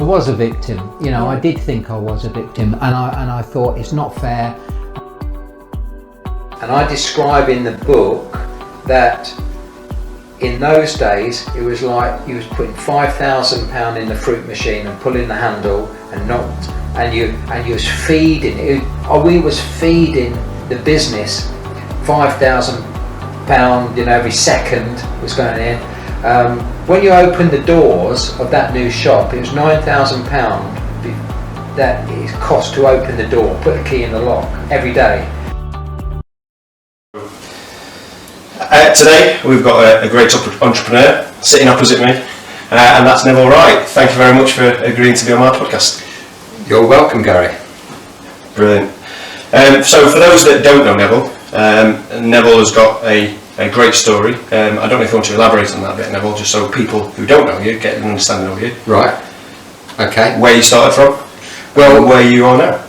was a victim, you know. I did think I was a victim, and I thought it's not fair. And I describe in the book that in those days it was like you was putting £5,000 in the fruit machine and pulling the handle and you was feeding it. We was feeding the business £5,000, you know, every second was going in. When you opened the doors of that new shop, it was £9,000 that it cost to open the door, put a key in the lock every day. Today we've got a great entrepreneur sitting opposite me, and that's Neville Wright. Thank you very much for agreeing to be on my podcast. You're welcome, Gary. Brilliant. So for those that don't know Neville, Neville has got a great story. I don't know if you want to elaborate on that a bit, Neville, just so people who don't know you get an understanding of you. Right. Okay. Where you started from, well, and where you are now.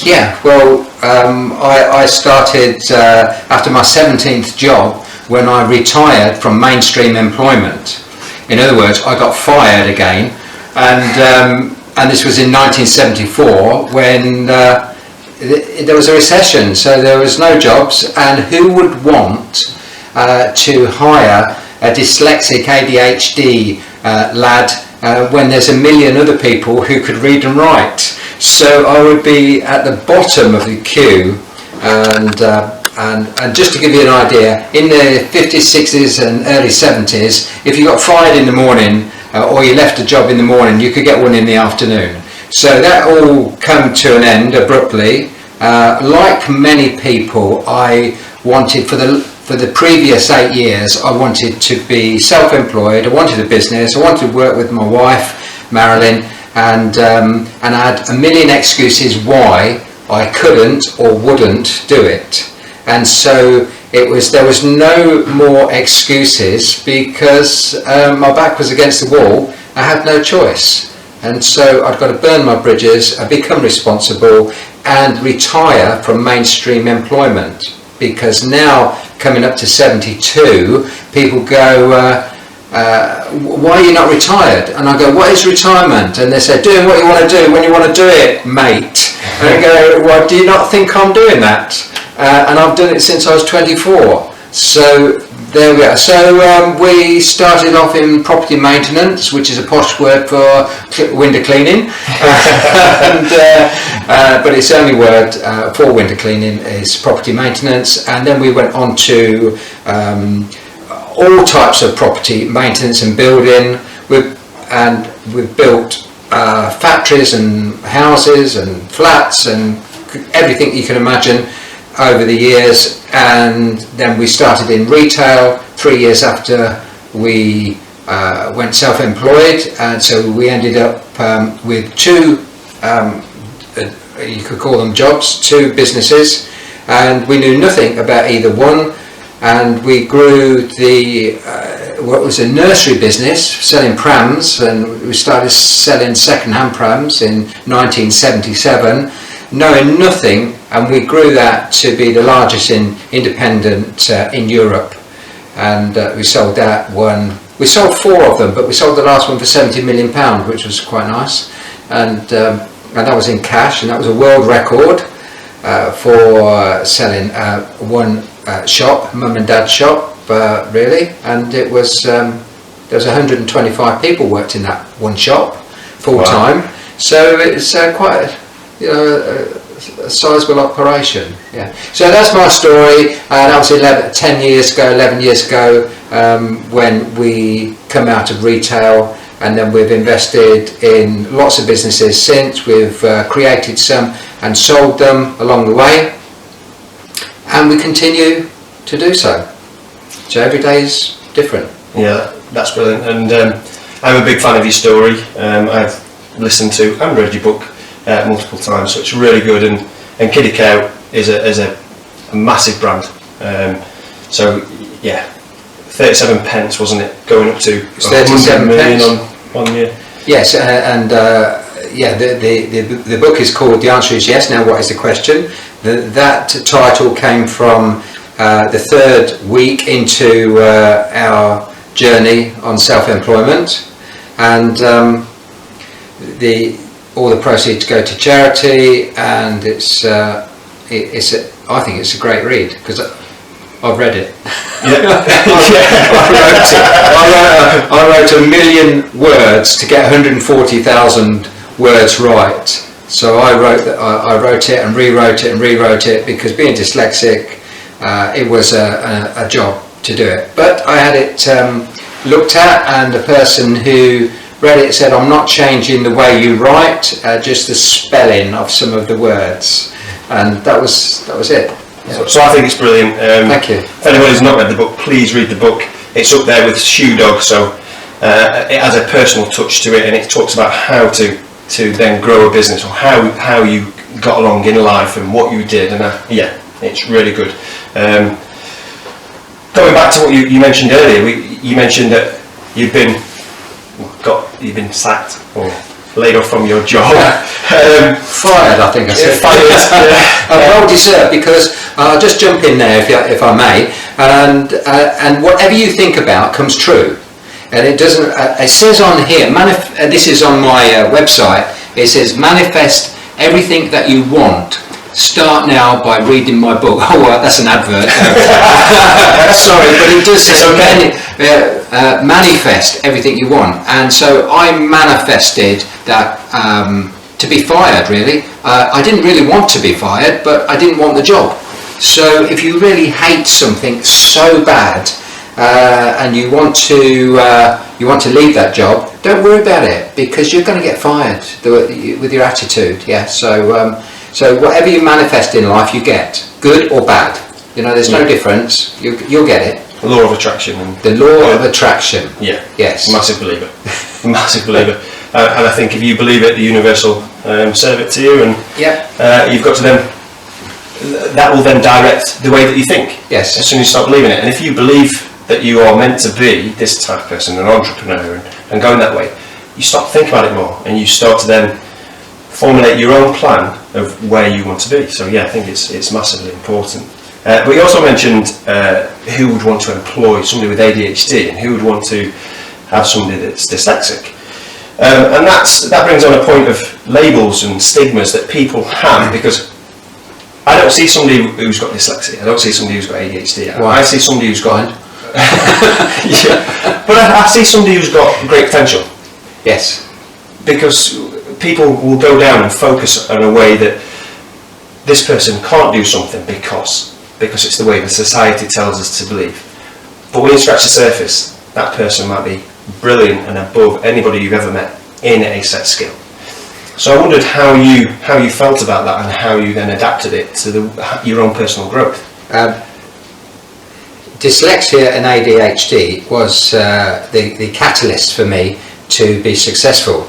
Yeah, well, I started after my 17th job when I retired from mainstream employment. In other words, I got fired again, and this was in 1974 when there was a recession, so there was no jobs, and who would want to hire a dyslexic ADHD lad when there's a million other people who could read and write? So I would be at the bottom of the queue, and just to give you an idea, in the 50s, 60s and early 70s, if you got fired in the morning or you left a job in the morning, you could get one in the afternoon. So that all came to an end abruptly. Like many people, I wanted, for the previous 8 years, I wanted to be self-employed. I wanted a business. I wanted to work with my wife, Marilyn, and I had a million excuses why I couldn't or wouldn't do it. And so there was no more excuses because my back was against the wall. I had no choice. And so I've got to burn my bridges, become responsible, and retire from mainstream employment. Because now, coming up to 72, people go, why are you not retired? And I go, what is retirement? And they say, doing what you want to do when you want to do it, mate. And I go, well, do you not think I'm doing that? And I've done it since I was 24. So there we go. So we started off in property maintenance, which is a posh word for window cleaning. But its only word for window cleaning is property maintenance. And then we went on to all types of property maintenance and building. We've built factories and houses and flats and everything you can imagine over the years. And then we started in retail 3 years after we went self-employed, and so we ended up with two, you could call them jobs, two businesses, and we knew nothing about either one. And we grew what was a nursery business, selling prams, and we started selling second-hand prams in 1977, knowing nothing, and we grew that to be the largest independent in Europe. And we sold that one. We sold 4 of them, but we sold the last one for £70 million, which was quite nice. And that was in cash, and that was a world record for selling one shop, mum and dad's shop, really. And it was there was 125 people worked in that one shop full time. Wow. So it's quite a sizable operation. Yeah. So that's my story. That was 11 years ago when we come out of retail, and then we've invested in lots of businesses since. We've created some and sold them along the way, and we continue to do so. So every day is different. Yeah, that's brilliant. And I'm a big fan of your story. I've listened to and read your book multiple times, so it's really good. And Kiddie Cow is a massive brand. So yeah, 37 pence, wasn't it, going up to 37 million on year? Yes, and yeah, the book is called The Answer Is Yes. Now, what is the question? That title came from the 3rd week into our journey on self-employment, and all the proceeds go to charity, and I think it's a great read because I've read it. Yeah. I wrote 1 million words to get 140,000 words right. So I wrote it and rewrote it because being dyslexic, it was a job to do it. But I had it looked at, and the person who read it said, "I'm not changing the way you write, just the spelling of some of the words," and that was it. Yeah. So I think it's brilliant. Thank you. If anybody's not read the book, please read the book. It's up there with Shoe Dog, so it has a personal touch to it, and it talks about how to then grow a business, or how you got along in life and what you did, and yeah, it's really good. Going back to what you mentioned earlier, you mentioned that you've been sacked or laid off from your job. Fired, I think I said. Fired. Well deserved, because I'll just jump in there if I may, and whatever you think about comes true. And it doesn't. It says on here, this is on my website. It says, manifest everything that you want. Start now by reading my book. Oh, well, that's an advert. Sorry, but it does say manifest everything you want. And so I manifested that to be fired, really. I didn't really want to be fired, but I didn't want the job. So if you really hate something so bad, and you want to leave that job, don't worry about it, because you're going to get fired with your attitude. Yeah. So whatever you manifest in life, you get, good or bad. There's no difference. You'll get it. The law of attraction. The law of attraction. Yeah. Yes. Massive believer. Massive believer. And I think if you believe it, the universe will serve it to you, and you've got to then. That will then direct the way that you think. Yes. As soon as you start believing it, and if you believe that you are meant to be this type of person, an entrepreneur, and going that way, you start to think about it more, and you start to then formulate your own plan of where you want to be. So yeah, I think it's massively important. But you also mentioned who would want to employ somebody with ADHD, and who would want to have somebody that's dyslexic. And that brings on a point of labels and stigmas that people have, because I don't see somebody who's got dyslexia, I don't see somebody who's got ADHD. Why? I see somebody who's got yeah, but I see somebody who's got great potential. Yes. Because people will go down and focus on a way that this person can't do something because it's the way the society tells us to believe. But when you scratch the surface, that person might be brilliant and above anybody you've ever met in a set skill. So I wondered how you felt about that, and how you then adapted it to your own personal growth. Dyslexia and ADHD was the catalyst for me to be successful.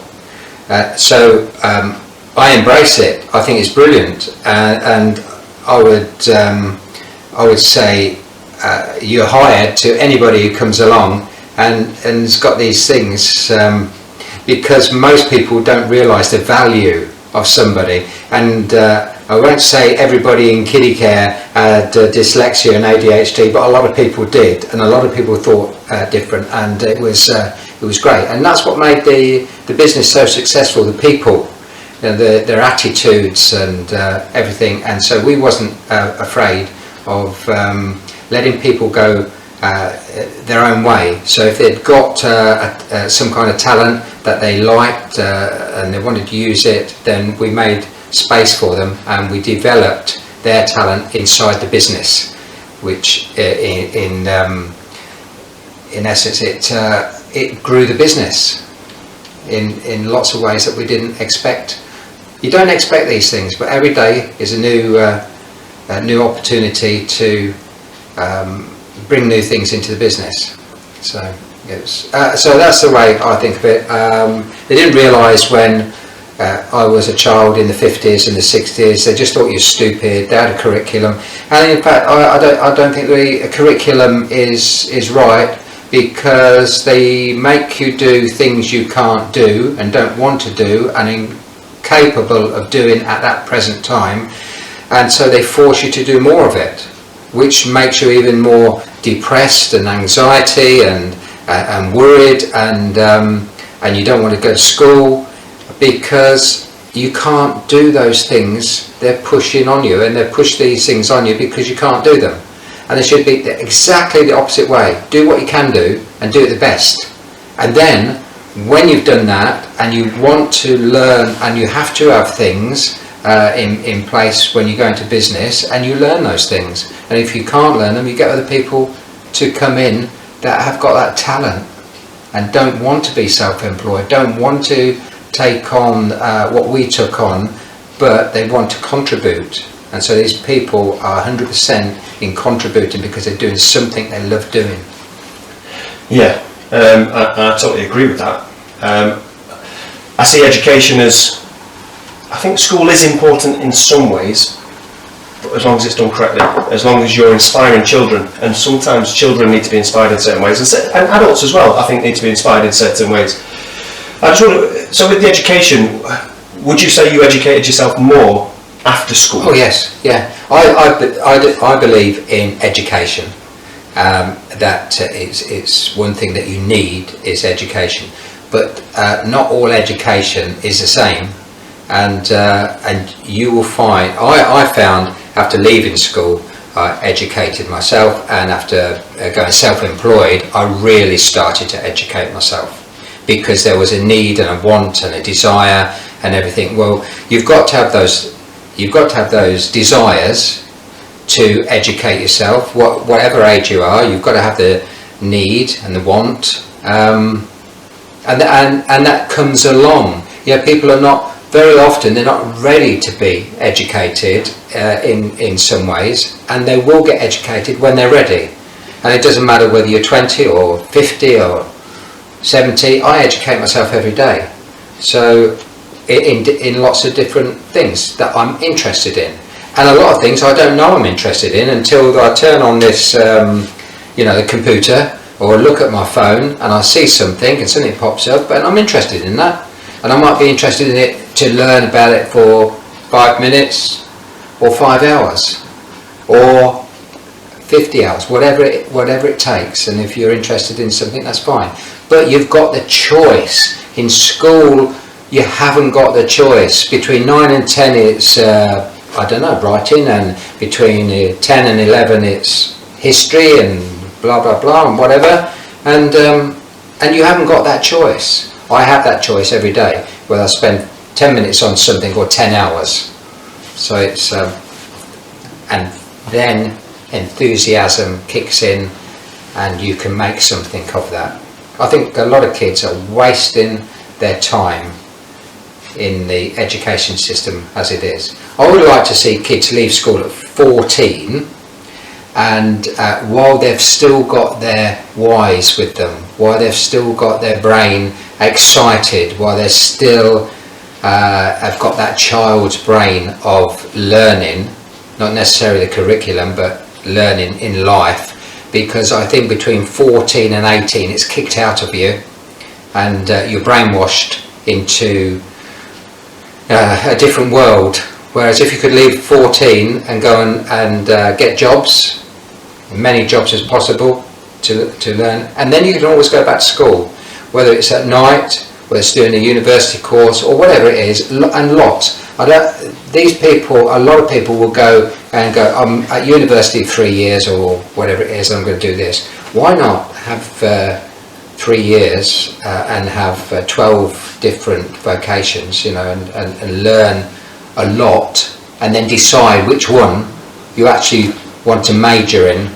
So I embrace it. I think it's brilliant, and I would say you're hired to anybody who comes along and has got these things, because most people don't realise the value of somebody. And I won't say everybody in kiddie care had dyslexia and ADHD, but a lot of people did, and a lot of people thought different, and it was great. And that's what made the business so successful, the people, their attitudes and everything. And so we wasn't afraid of letting people go their own way. So if they'd got some kind of talent that they liked and they wanted to use it, then we made space for them, and we developed their talent inside the business, which in essence it grew the business in lots of ways that we didn't expect. You don't expect these things, but every day is a new opportunity to bring new things into the business. So so that's the way I think of it. They didn't realise when I was a child in the 50s and the 60s, they just thought you were stupid. They had a curriculum, and in fact I don't think the curriculum is right, because they make you do things you can't do and don't want to do and incapable of doing at that present time, and so they force you to do more of it, which makes you even more depressed and anxiety and worried, and you don't want to go to school. because you can't do those things. They're pushing on you, and they push these things on you because you can't do them. And it should be exactly the opposite way. Do what you can do and do it the best. And then when you've done that and you want to learn, and you have to have things in place when you go into business, and you learn those things. And if you can't learn them, you get other people to come in that have got that talent and don't want to be self-employed, don't want to take on what we took on, but they want to contribute. And so these people are 100% in contributing because they're doing something they love doing. Yeah, I totally agree with that. I see education as, I think school is important in some ways, but as long as it's done correctly, as long as you're inspiring children, and sometimes children need to be inspired in certain ways, and adults as well, I think, need to be inspired in certain ways. I just want to, so with the education, would you say you educated yourself more after school? Oh yes, yeah. I believe in education. That it's one thing that you need is education, but not all education is the same. And you will find, I found after leaving school, I educated myself, and after going self-employed, I really started to educate myself, because there was a need and a want and a desire and everything. Well, you've got to have those desires to educate yourself. Whatever age you are, you've got to have the need and the want, and that comes along. Yeah, people are not, very often they're not ready to be educated in some ways, and they will get educated when they're ready. And it doesn't matter whether you're 20 or 50 or 70, I educate myself every day. So in lots of different things that I'm interested in. And a lot of things I don't know I'm interested in until I turn on this, the computer, or look at my phone and I see something and something pops up and I'm interested in that. And I might be interested in it to learn about it for 5 minutes or 5 hours or 50 hours, whatever it takes. And if you're interested in something, that's fine. But you've got the choice. In school, you haven't got the choice. Between 9 and 10 it's writing, and between 10 and 11 it's history and blah blah blah and whatever, and you haven't got that choice. I have that choice every day, whether I spend 10 minutes on something or 10 hours. So it's and then enthusiasm kicks in and you can make something of that. I think a lot of kids are wasting their time in the education system as it is. I would like to see kids leave school at 14, and while they've still got their whys with them, while they've still got their brain excited, while they're still have got that child's brain of learning, not necessarily the curriculum, but learning in life. Because I think between 14 and 18 it's kicked out of you, and you're brainwashed into a different world. Whereas if you could leave 14 and go and get jobs, as many jobs as possible to learn, and then you can always go back to school, whether it's at night, whether it's doing a university course or whatever it is, and lots. A lot of people will go and go, I'm at university 3 years or whatever it is, I'm going to do this. Why not have 3 years and have 12 different vocations, and learn a lot, and then decide which one you actually want to major in,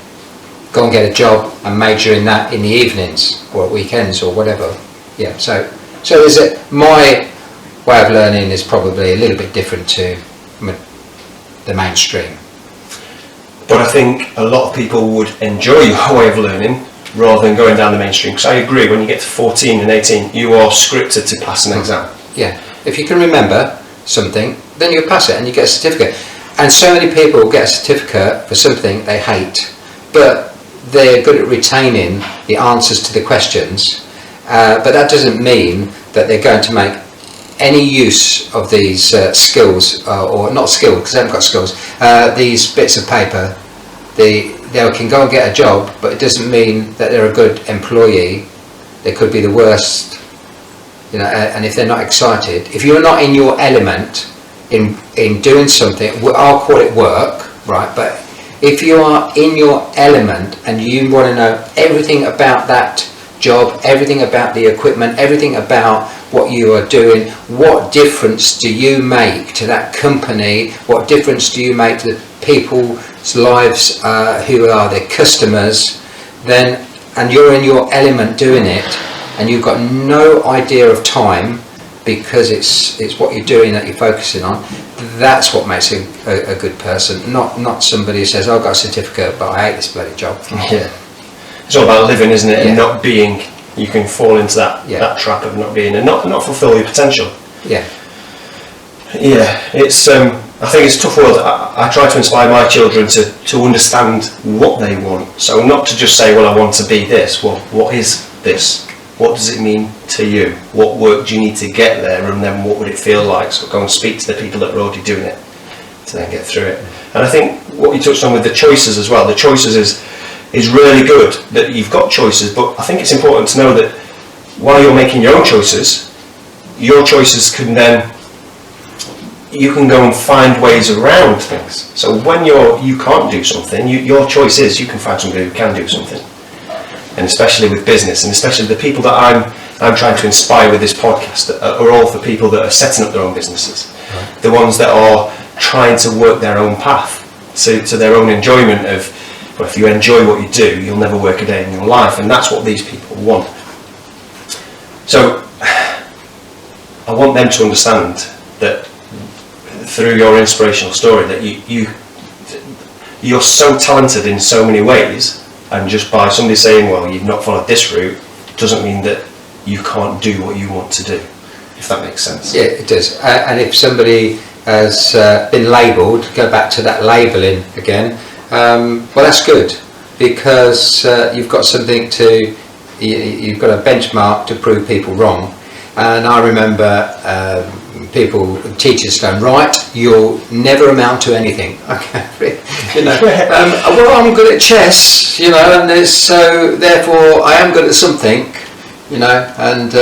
go and get a job and major in that in the evenings or at weekends or whatever. Yeah, so my way of learning is probably a little bit different to the mainstream. But I think a lot of people would enjoy your way of learning rather than going down the mainstream, because I agree, when you get to 14 and 18 you are scripted to pass an exam. Yeah, if you can remember something, then you pass it and you get a certificate. And so many people get a certificate for something they hate, but they're good at retaining the answers to the questions, but that doesn't mean that they're going to make any use of these skills, or not skills because they haven't got skills, these bits of paper. They can go and get a job, but it doesn't mean that they're a good employee. They could be the worst you know, and if they're not excited, if you're not in your element in doing something, I'll call it work, right? But if you are in your element and you want to know everything about that job, everything about the equipment, everything about what you are doing, what difference do you make to that company, what difference do you make to the people's lives who are their customers, then, and you're in your element doing it, and you've got no idea of time because it's what you're doing that you're focusing on, that's what makes a good person, not somebody who says, oh, I've got a certificate but I hate this bloody job. Yeah. It's all about living, isn't it? And not being. You can fall into that trap of not being and not fulfill your potential. Yeah. Yeah, it's. I think it's a tough world. I try to inspire my children to understand what they want. So not to just say, well, I want to be this. Well, what is this? What does it mean to you? What work do you need to get there? And then what would it feel like? So go and speak to the people that are already doing it to then get through it. And I think what you touched on with the choices as well. The choices is really good that you've got choices, but I think it's important to know that while you're making your own choices, your choices can then, you can go and find ways around things. So when you can't do something, your choice is you can find somebody who can do something. And especially with business, and especially the people that I'm trying to inspire with this podcast are all for people that are setting up their own businesses. Right. The ones that are trying to work their own path to their own enjoyment of, well, if you enjoy what you do, you'll never work a day in your life, and that's what these people want. So I want them to understand that through your inspirational story that you're so talented in so many ways, and just by somebody saying, well, you've not followed this route, doesn't mean that you can't do what you want to do, if that makes sense. Yeah, it does. And if somebody has been labelled, go back to that labelling again, well, that's good, because you've got something you've got a benchmark to prove people wrong. And I remember teachers going, right, you'll never amount to anything. Okay, you know, well, I'm good at chess, you know, and so therefore I am good at something, you know, and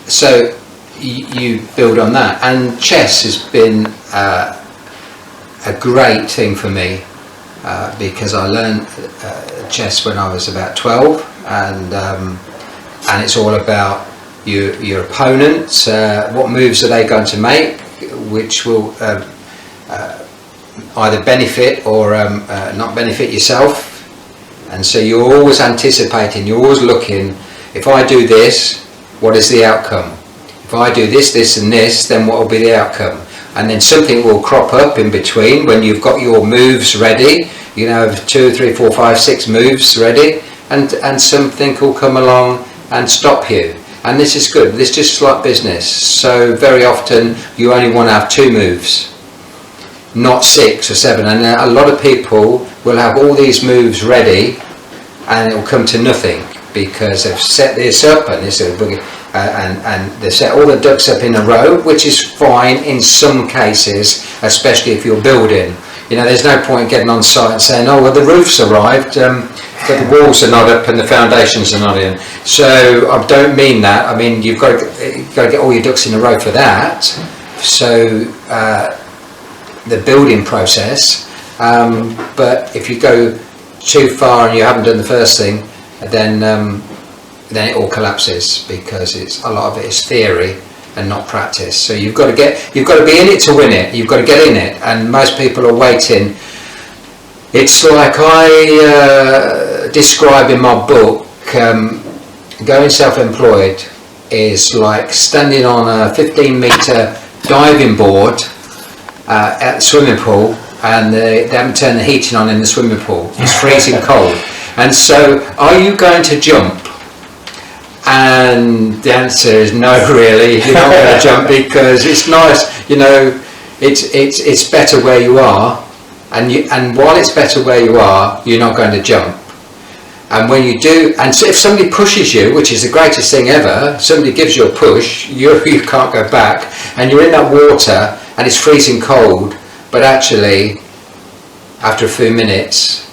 so you build on that. And chess has been a great thing for me because I learned chess when I was about 12, and it's all about your opponents, what moves are they going to make, which will either benefit or not benefit yourself. And so you're always anticipating, you're always looking, if I do this, what is the outcome? If I do this, this and this, then what will be the outcome? And then something will crop up in between when you've got your moves ready, you know, 2, 3, 4, 5, 6 moves ready, and something will come along and stop you. And this is good. This is just like business. So very often you only want to have 2 moves, not 6 or 7. And a lot of people will have all these moves ready and it will come to nothing because they've set this up and this and they set all the ducks up in a row, which is fine in some cases, especially if you're building. You know, there's no point getting on site and saying, oh, well, the roof's arrived, but the walls are not up and the foundations are not in. So I don't mean that. I mean, you've got to get all your ducks in a row for that. So the building process, but if you go too far and you haven't done the first thing, then it all collapses because a lot of it is theory and not practice. So you've got to be in it to win it. You've got to get in it, and most people are waiting. It's like I describe in my book, going self-employed is like standing on a 15-metre diving board at the swimming pool, and they haven't turned the heating on in the swimming pool. It's freezing cold. And so, are you going to jump? And the answer is no, really. You're not going to jump because it's nice, you know. It's better where you are, and while it's better where you are, you're not going to jump. And when you do, and so if somebody pushes you, which is the greatest thing ever, somebody gives you a push, you can't go back, and you're in that water, and it's freezing cold, but actually, after a few minutes,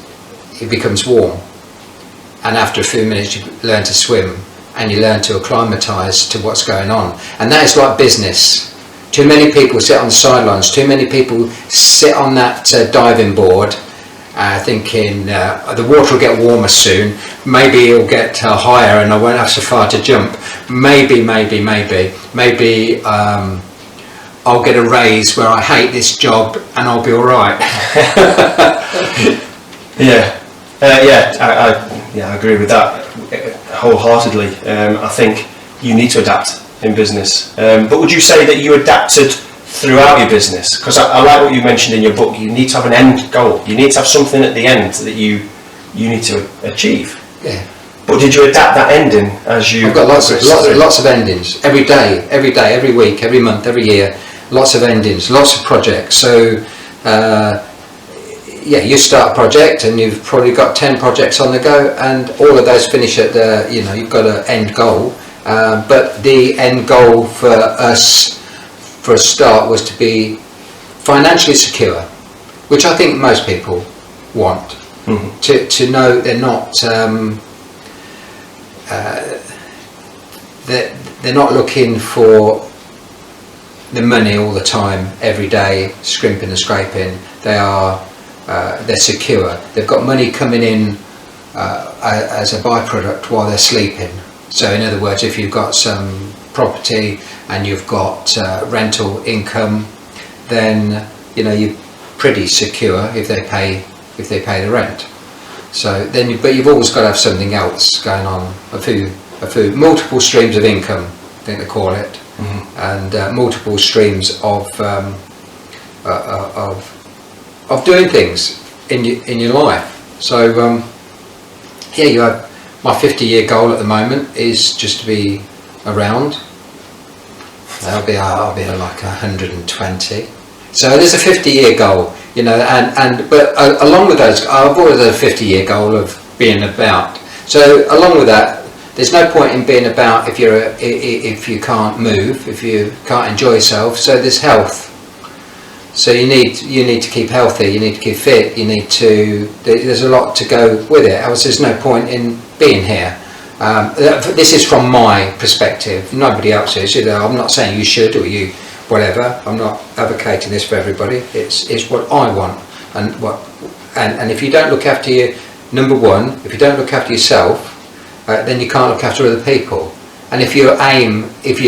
it becomes warm. And after a few minutes, you learn to swim. and you learn to acclimatise to what's going on. And that is like business. Too many people sit on the sidelines, too many people sit on that diving board thinking the water will get warmer soon, maybe it'll get higher and I won't have so far to jump, maybe I'll get a raise where I hate this job and I'll be alright. I agree with that wholeheartedly. I think you need to adapt in business, but would you say that you adapted throughout your business? Because I like what you mentioned in your book, you need to have an end goal, you need to have something at the end that you need to achieve. Yeah. But did you adapt that ending as you... I've got lots of endings, every day, every week, every month, every year, lots of endings, lots of projects. So you start a project and you've probably got 10 projects on the go, and all of those finish at the, you've got an end goal. But the end goal for us, for a start, was to be financially secure, which I think most people want. Mm-hmm. To know they're not they're not looking for the money all the time, every day, scrimping and scraping. They're secure. They've got money coming in as a byproduct while they're sleeping. So in other words, if you've got some property and you've got rental income, then you're pretty secure if they pay the rent. So then, but you've always got to have something else going on, multiple streams of income, I think they call it, mm-hmm. and multiple streams of doing things in your life. So you have. My 50-year goal at the moment is just to be around. I'll be like 120. So there's a 50-year goal, but along with those, I've always had a 50-year goal of being about. So along with that, there's no point in being about if you can't move, if you can't enjoy yourself. So there's health. So you need to keep healthy, you need to keep fit, there's a lot to go with it, else there's no point in being here. This is from my perspective, nobody else's. I'm not saying you should or you whatever, I'm not advocating this for everybody, it's what I want. And if you don't look after number one, if you don't look after yourself, then you can't look after other people. And if your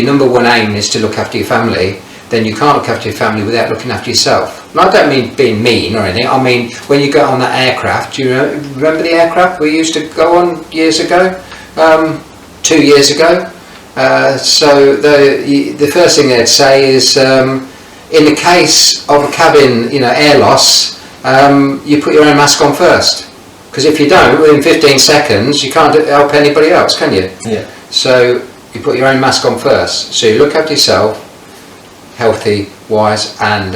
number one aim is to look after your family, then you can't look after your family without looking after yourself. And I don't mean being mean or anything. I mean when you go on that aircraft, do you remember the aircraft we used to go on years ago? 2 years ago. So the first thing they'd say is, in the case of a cabin, air loss, you put your own mask on first. Because if you don't, within 15 seconds, you can't help anybody else, can you? Yeah. So you put your own mask on first. So you look after yourself, healthy wise and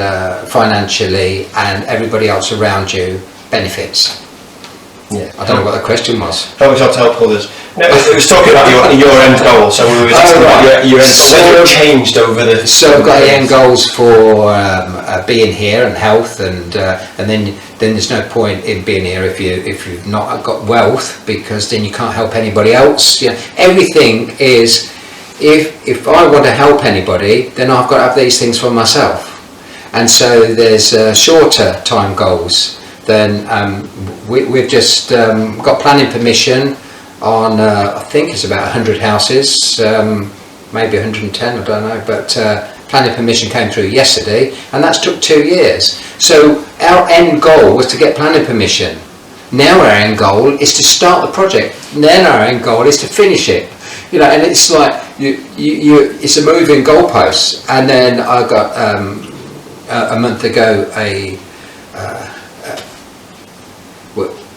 financially, and everybody else around you benefits. Yeah. I don't know what the question was. How much to help others? No, it was talking about your end goal. So we were talking about your end goal. Whether it changed over the. So I've got the end goals for being here and health, and then there's no point in being here if you've not got wealth, because then you can't help anybody else. Everything is. If I want to help anybody, then I've got to have these things for myself. And so there's shorter time goals. Then we've just got planning permission on, I think it's about 100 houses, maybe 110, I don't know, but planning permission came through yesterday, and that's took 2 years. So our end goal was to get planning permission. Now our end goal is to start the project. Then our end goal is to finish it. And it's like it's a moving goalpost. And then I got a month ago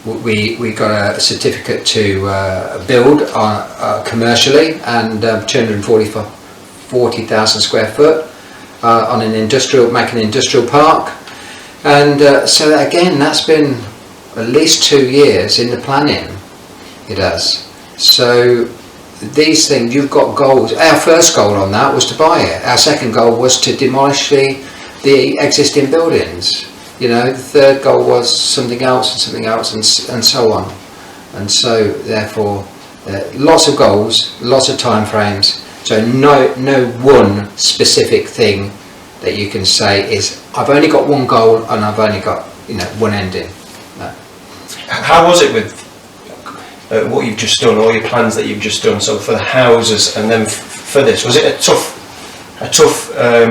we got a certificate to build commercially, and 240,000 square foot on making an industrial park. And so again, that's been at least 2 years in the planning. It has. So these things, you've got goals. Our first goal on that was to buy it. Our second goal was to demolish the existing buildings. The third goal was something else and so on. And so therefore lots of goals, lots of time frames. So no one specific thing that you can say is I've only got one goal and I've only got one ending. No. How was it with what you've just done, all your plans that you've just done? So for the houses and then for this, was it a tough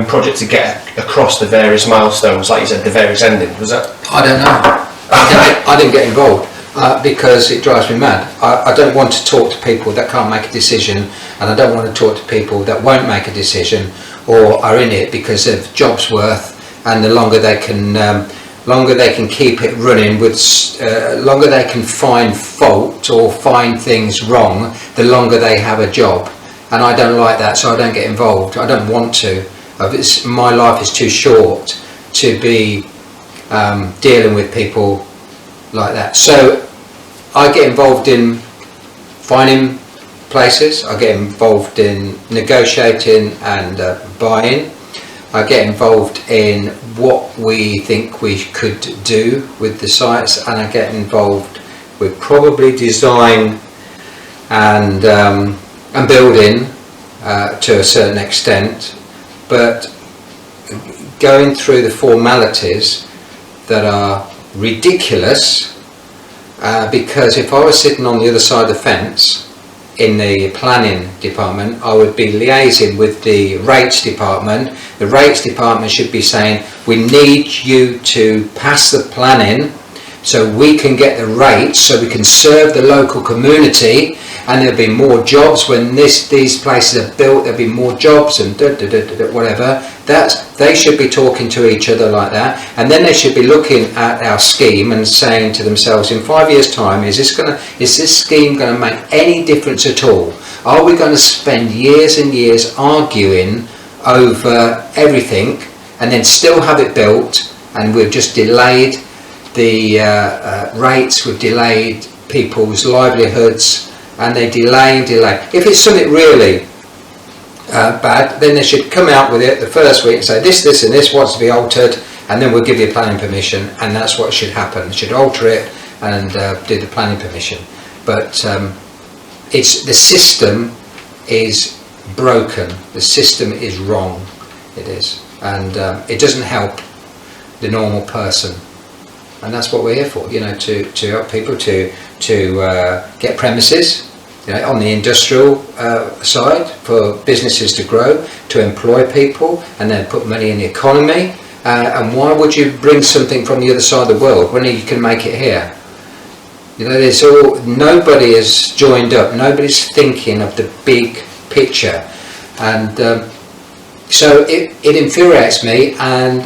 project to get across the various milestones, like you said, the various endings? Was that? I don't know. I didn't get involved because it drives me mad. I don't want to talk to people that can't make a decision, and I don't want to talk to people that won't make a decision or are in it because of job's worth, and the longer they can keep it running, with longer they can find fault or find things wrong, the longer they have a job. And I don't like that, so I don't get involved. I don't want to. My life is too short to be dealing with people like that. So I get involved in finding places, I get involved in negotiating and buying, I get involved in what we think we could do with the sites, and I get involved with probably design and building to a certain extent, but going through the formalities that are ridiculous, because if I was sitting on the other side of the fence in the planning department, I would be liaising with the rates department. The rates department should be saying, we need you to pass the planning so we can get the rates, so we can serve the local community, and there'll be more jobs when these places are built. There'll be more jobs and whatever. They should be talking to each other like that, and then they should be looking at our scheme and saying to themselves, in 5 years' time, is this scheme going to make any difference at all? Are we going to spend years and years arguing over everything and then still have it built, and we've just delayed the rates, we've delayed people's livelihoods, and they delay. If it's something really bad, then they should come out with it the first week and say this and this wants to be altered, and then we'll give you planning permission, and that's what should happen. They should alter it and do the planning permission. But the system is broken, the system is wrong, it is, and it doesn't help the normal person. And that's what we're here for, to help people to get premises, on the industrial side, for businesses to grow, to employ people, and then put money in the economy. And why would you bring something from the other side of the world when you can make it here? Nobody is joined up. Nobody's thinking of the big picture, and so it infuriates me. And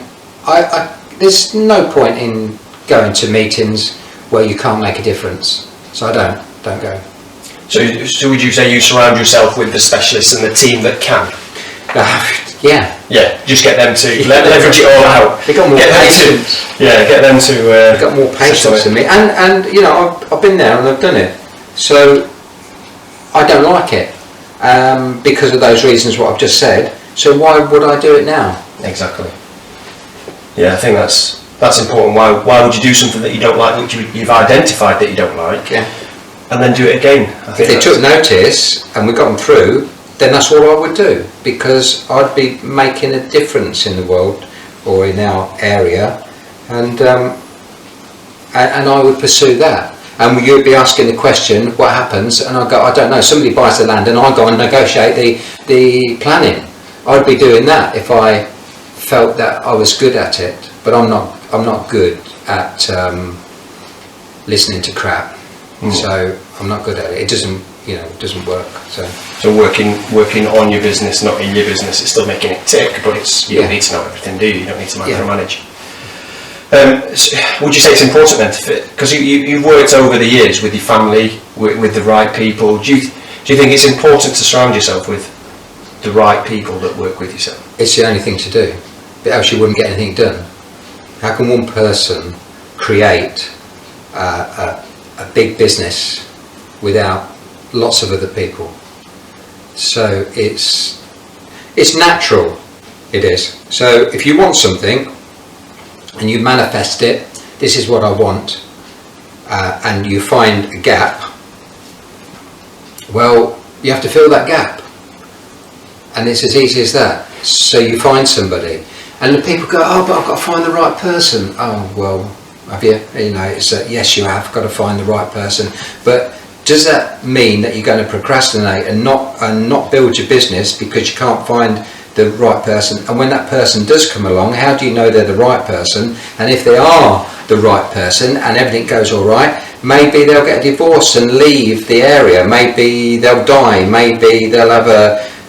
there's no point in going to meetings where you can't make a difference, so I don't go. So would you say you surround yourself with the specialists and the team that can? Yeah, just get them to leverage it all out. They got more patience. Get them to. They got more patience than me, and I've been there and I've done it. So I don't like it because of those reasons what I've just said. So why would I do it now? Exactly. Yeah, I think that's important. Why would you do something that you don't like, which you've identified that you don't like, and then do it again? If they took notice and we got them through, then that's all I would do, because I'd be making a difference in the world or in our area, and I would pursue that. And you'd be asking the question, what happens? And I go, I don't know. Somebody buys the land and I go and negotiate the planning. I'd be doing that if I felt that I was good at it, but I'm not good at listening to crap. So I'm not good at it. It doesn't work. So working on your business, not in your business, it's still making it tick, but you don't need to know everything, do you? You don't need to micromanage. Would you say it's important then, because you've worked over the years with your family, with the right people? Do you think it's important to surround yourself with the right people that work with yourself? It's the only thing to do, but else you wouldn't get anything done. How can one person create a big business without lots of other people? So it's natural, it is. So if you want something and you manifest it, this is what I want, and you find a gap, Well, you have to fill that gap, and it's as easy as that. So you find somebody, and the people go, oh, but I've got to find the right person. Oh, well, have you? You know, it's yes, you have got to find the right person, but does that mean that you're going to procrastinate and not build your business because you can't find the right person? And when that person does come along, how do you know they're the right person? And if they are the right person and everything goes all right, maybe they'll get a divorce and leave the area. Maybe they'll die. Maybe they'll have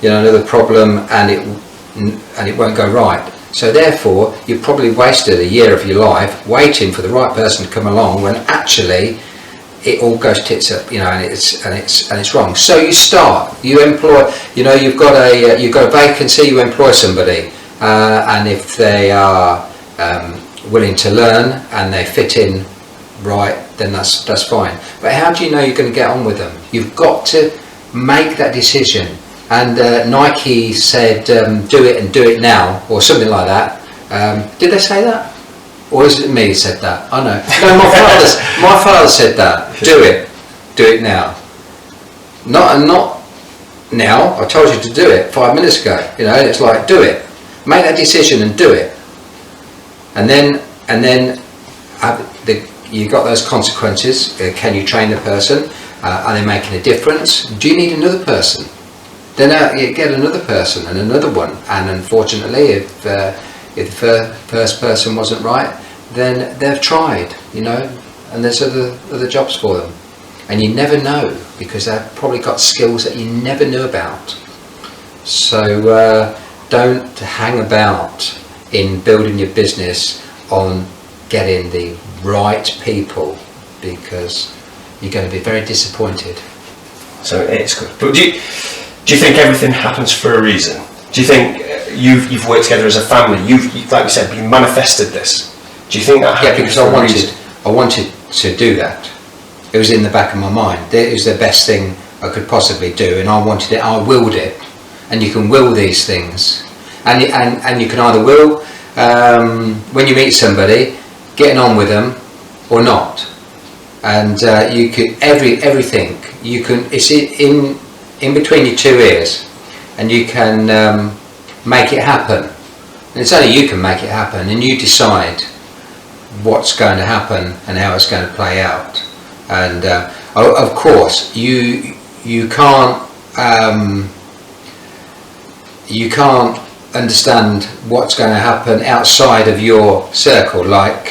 another problem and it won't go right. So therefore, you've probably wasted a year of your life waiting for the right person to come along when actually it all goes tits up, and it's wrong. So you employ, you've got a vacancy, you employ somebody, and if they are willing to learn and they fit in right, then that's fine. But how do you know you're going to get on with them? You've got to make that decision. And Nike said, do it and do it now, or something like that. Did they say that? Or is it me who said that? I know. No, my father said that. Do it now. Not now. I told you to do it 5 minutes ago. It's like, do it. Make that decision and do it. And then you got those consequences. Can you train the person? Are they making a difference? Do you need another person? Then you get another person and another one. And unfortunately, if the first person wasn't right, then they've tried, and there's other jobs for them. And you never know, because they've probably got skills that you never knew about. So don't hang about in building your business on getting the right people, because you're going to be very disappointed. So it's good. But do you think everything happens for a reason? Do you think you've worked together as a family? You've like you said, you manifested this. Do you think that happened? Yeah, because I wanted to do that. It was in the back of my mind. It was the best thing I could possibly do, and I wanted it. I willed it, and you can will these things, and you can either will when you meet somebody, getting on with them, or not. And you could everything you can. It's in between your two ears, and you can make it happen. And it's only you can make it happen, and you decide what's going to happen and how it's going to play out. And of course, you can't understand what's going to happen outside of your circle, like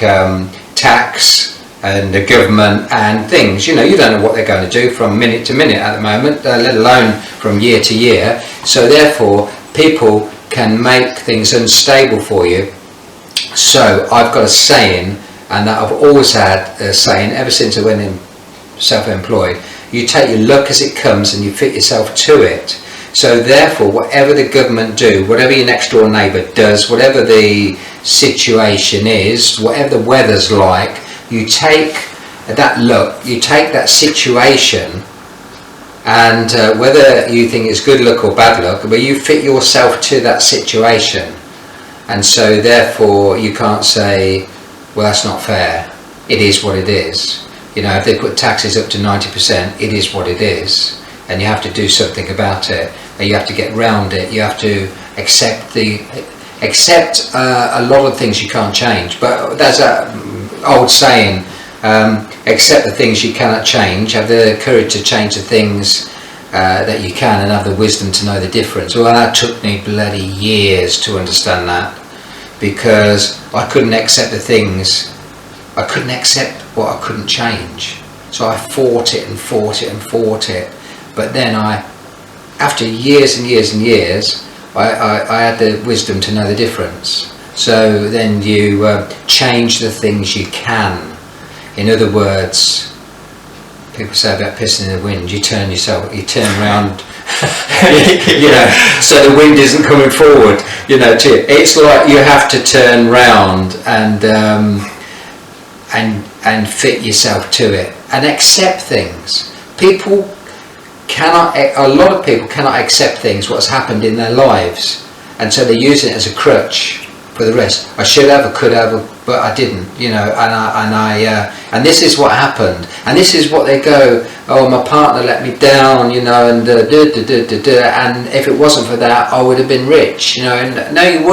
tax and the government and things. You don't know what they're going to do from minute to minute at the moment, let alone from year to year. So therefore, people can make things unstable for you. So I've got a saying, and that I've always had a saying ever since I went in self-employed: you take your luck as it comes and you fit yourself to it. So therefore, whatever the government do, whatever your next door neighbour does, whatever the situation is, whatever the weather's like, you take that luck, you take that situation, and whether you think it's good luck or bad luck, but you fit yourself to that situation. And so therefore you can't say, well, that's not fair. It is what it is. If they put taxes up to 90%, it is what it is, and you have to do something about it, and you have to get round it. You have to accept a lot of things you can't change. But there's a old saying, accept the things you cannot change, have the courage to change the things that you can, and have the wisdom to know the difference. Well, that took me bloody years to understand that, because I couldn't accept the things, I couldn't accept what I couldn't change. So I fought it and fought it and fought it. But then after years and years and years, I had the wisdom to know the difference. So then you change the things you can. In other words, people say about pissing in the wind, you turn around, so the wind isn't coming forward, to you. It's like you have to turn round and fit yourself to it and accept things. A lot of people cannot accept things, what's happened in their lives, and so they're using it as a crutch for the rest. I should have, I could have, but I didn't, you know, and this is what happened, and this is what they go, oh, my partner let me down, you know, and and if it wasn't for that, I would have been rich, you know. And no, you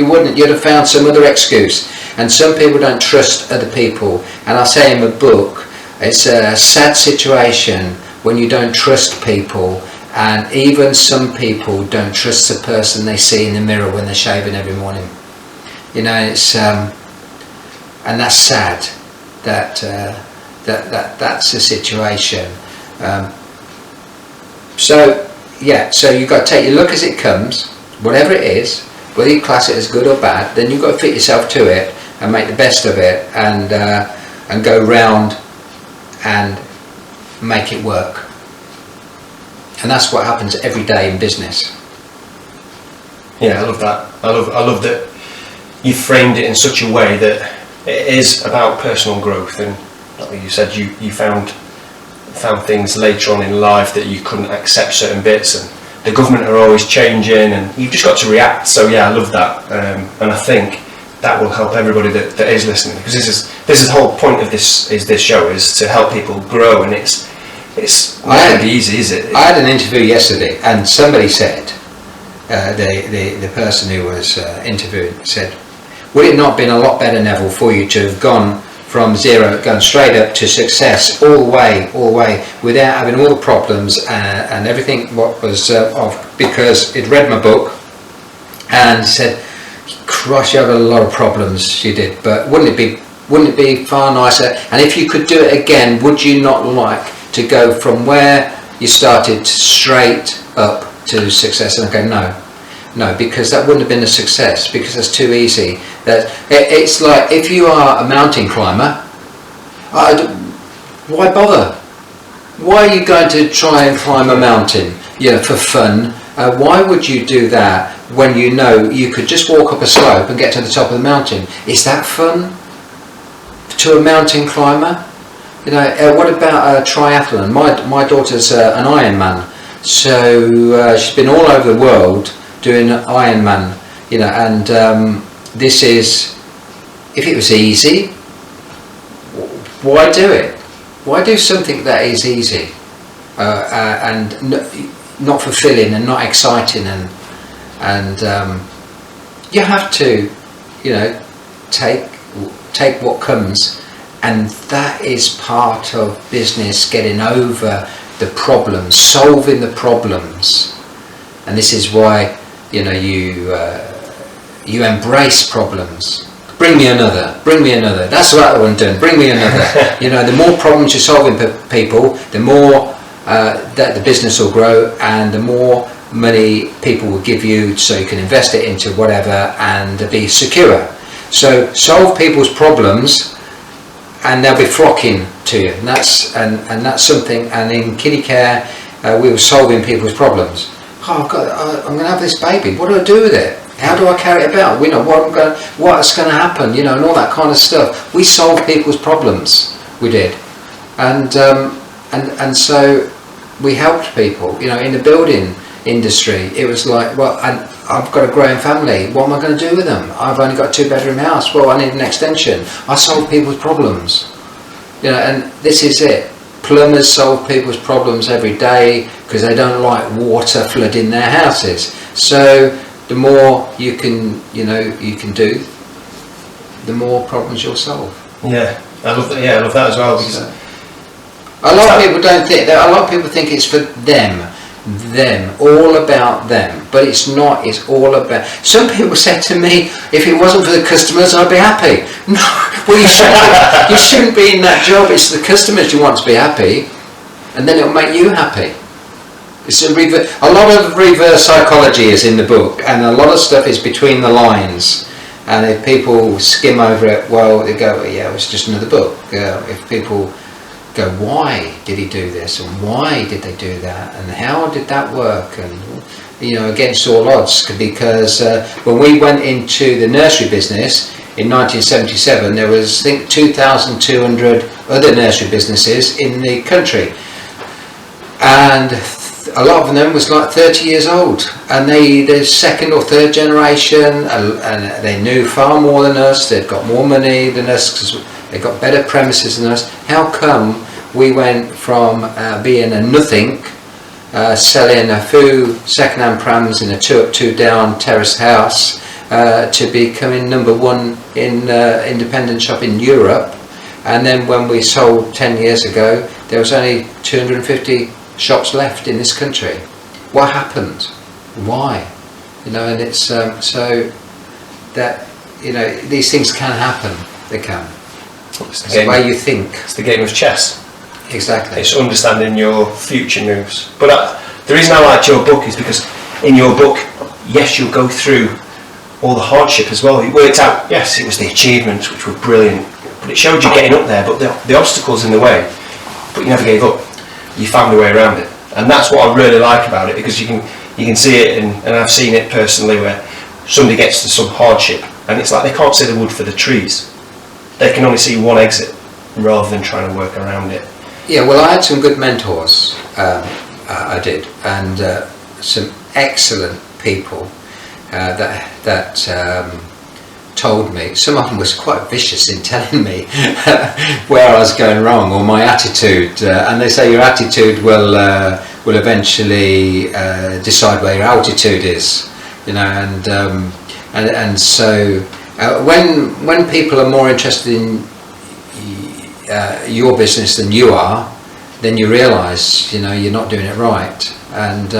wouldn't, you'd have found some other excuse. And some people don't trust other people, and I say in the book, it's a sad situation when you don't trust people, and even some people don't trust the person they see in the mirror when they're shaving every morning, you know. It's and that's sad that's the situation. So you've got to take your luck as it comes, whatever it is, whether you class it as good or bad. Then you've got to fit yourself to it and make the best of it, and go round and make it work. And that's what happens every day in business. Yeah, I love that. I love that you framed it in such a way that it is about personal growth, and like you said, you found things later on in life that you couldn't accept certain bits, and the government are always changing, and you've just got to react. So yeah, I love that, and I think that will help everybody that is listening, because this is the whole point of this show, is to help people grow, and it's not going to be easy, is it? I had an interview yesterday, and somebody said, the person who was interviewed said, would it not have been a lot better, Neville, for you to have gone from zero, gone straight up to success all the way, without having all the problems and everything what was off, because he'd read my book and said, Christ, you have a lot of problems, she did, but wouldn't it be far nicer, and if you could do it again, would you not like to go from where you started straight up to success? And I go, no, because that wouldn't have been a success, because that's too easy. It's like, if you are a mountain climber, why bother? Why are you going to try and climb a mountain, you know, for fun? Why would you do that when you know you could just walk up a slope and get to the top of the mountain? Is that fun to a mountain climber? You know, what about a triathlon? My daughter's an Ironman, so she's been all over the world doing Ironman, you know, and this is, if it was easy, why do it? Why do something that is easy and not fulfilling and not exciting, and you have to, you know, take what comes. And that is part of business, getting over the problems, solving the problems. And this is why, you know, you embrace problems. Bring me another. That's what I'm doing. Bring me another. You know, the more problems you're solving for people, the more that the business will grow, and the more money people will give you, so you can invest it into whatever and be secure. So solve people's problems, and they'll be flocking to you, and that's something. And in kiddie care, we were solving people's problems. Oh, I'm going to have this baby. What do I do with it? How do I carry it about? You know, what's going to happen? You know, and all that kind of stuff. We solved people's problems. We did, and so we helped people. You know, in the building industry, it was like, well, I've got a growing family. What am I going to do with them? I've only got a 2-bedroom house. Well, I need an extension. I solve people's problems. You know, and this is it. Plumbers solve people's problems every day because they don't like water flooding their houses. So the more you can do, the more problems you'll solve. Yeah, I love that. Yeah, I love that as well. Because a lot of people don't think that. A lot of people think it's for them, all about them, but it's not. It's all about. Some people said to me, if it wasn't for the customers, I'd be happy. No, well, you shouldn't be in that job. It's the customers you want to be happy, and then it'll make you happy. It's a lot of reverse psychology is in the book, and a lot of stuff is between the lines. And if people skim over it, well, they go, yeah, it's just another book. If people go, why did he do this, and why did they do that, and how did that work, and you know, against all odds, because when we went into the nursery business in 1977, there was, I think, 2,200 other nursery businesses in the country, and a lot of them was like 30 years old, and they're second or third generation, and they knew far more than us. They'd got more money than us because they got better premises than us. How come we went from being a nothing, selling a few second-hand prams in a 2-up 2-down terrace house, to becoming number one in independent shop in Europe? And then when we sold 10 years ago, there was only 250 shops left in this country. What happened? Why? You know, and it's so that, you know, these things can happen. They can. It's the way you think. It's the game of chess. Exactly. It's understanding your future moves. But the reason I liked your book is because in your book, yes, you'll go through all the hardship as well. It worked out, yes, it was the achievements which were brilliant, but it showed you getting up there, but the obstacles in the way, but you never gave up. You found a way around it. And that's what I really like about it, because you can see it, and I've seen it personally, where somebody gets to some hardship and it's like they can't see the wood for the trees. They can only see one exit rather than trying to work around it. Yeah, well, I had some good mentors, I did, and some excellent people that told me. Some of them was quite vicious in telling me where I was going wrong or my attitude, and they say your attitude will eventually decide where your altitude is, you know, and so when people are more interested in your business than you are, then you realise, you know, you're not doing it right. And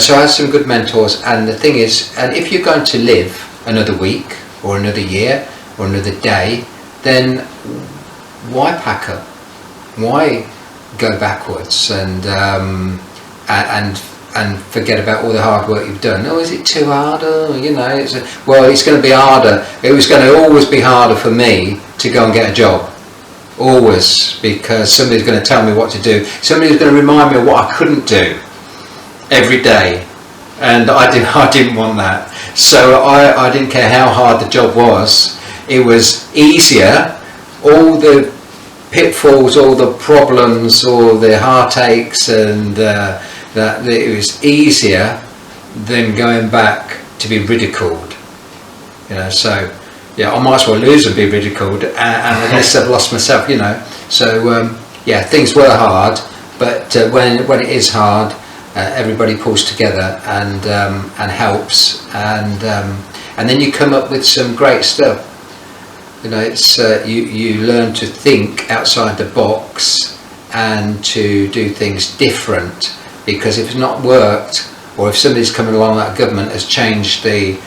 so I had some good mentors, and the thing is, and if you're going to live another week or another year or another day, then why pack up? Why go backwards and forget about all the hard work you've done? Oh, is it too hard? Oh, you know, well, it's going to be harder. It was going to always be harder for me to go and get a job. Always, because somebody's going to tell me what to do. Somebody's going to remind me of what I couldn't do every day, and I didn't want that. So I didn't care how hard the job was. It was easier. All the pitfalls, all the problems, all the heartaches, and that it was easier than going back to be ridiculed. You know, so yeah, I might as well lose and be ridiculed, and unless I've lost myself, you know. So yeah, things were hard, but when it is hard, everybody pulls together and helps, and then you come up with some great stuff. You know, it's you learn to think outside the box and to do things different, because if it's not worked, or if somebody's coming along, that government has changed the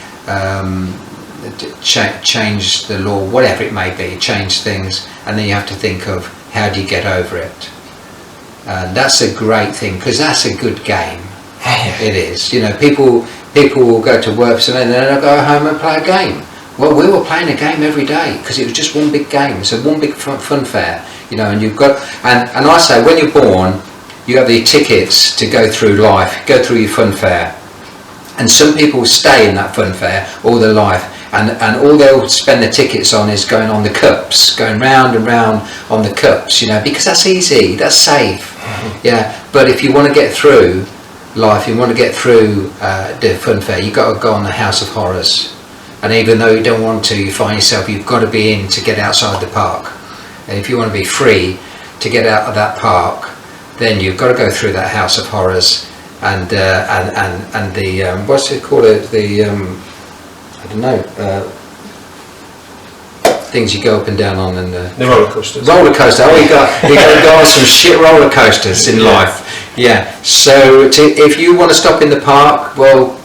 change the law, whatever it may be, change things, and then you have to think of how do you get over it. And that's a great thing, because that's a good game. It is. You know, people will go to work for and then they'll go home and play a game. Well, we were playing a game every day, because it was just one big game. So one big fun fair, you know, and you've got, and I say, when you're born, you have the tickets to go through life, go through your fun fair. And some people stay in that fun fair all their life, and all they'll spend their tickets on is going on the cups, going round and round on the cups, you know, because that's easy, that's safe. Yeah, but if you want to get through life, you want to get through the fun fair, you've got to go on the House of Horrors. And even though you don't want to, you find yourself, you've got to be in to get outside the park. And if you want to be free to get out of that park, then you've got to go through that House of Horrors and the what's it called? I don't know. Things you go up and down on, and the roller coasters. Roller coaster. Oh, you got to go on some shit roller coasters in life. Yeah. So if you want to stop in the park, well,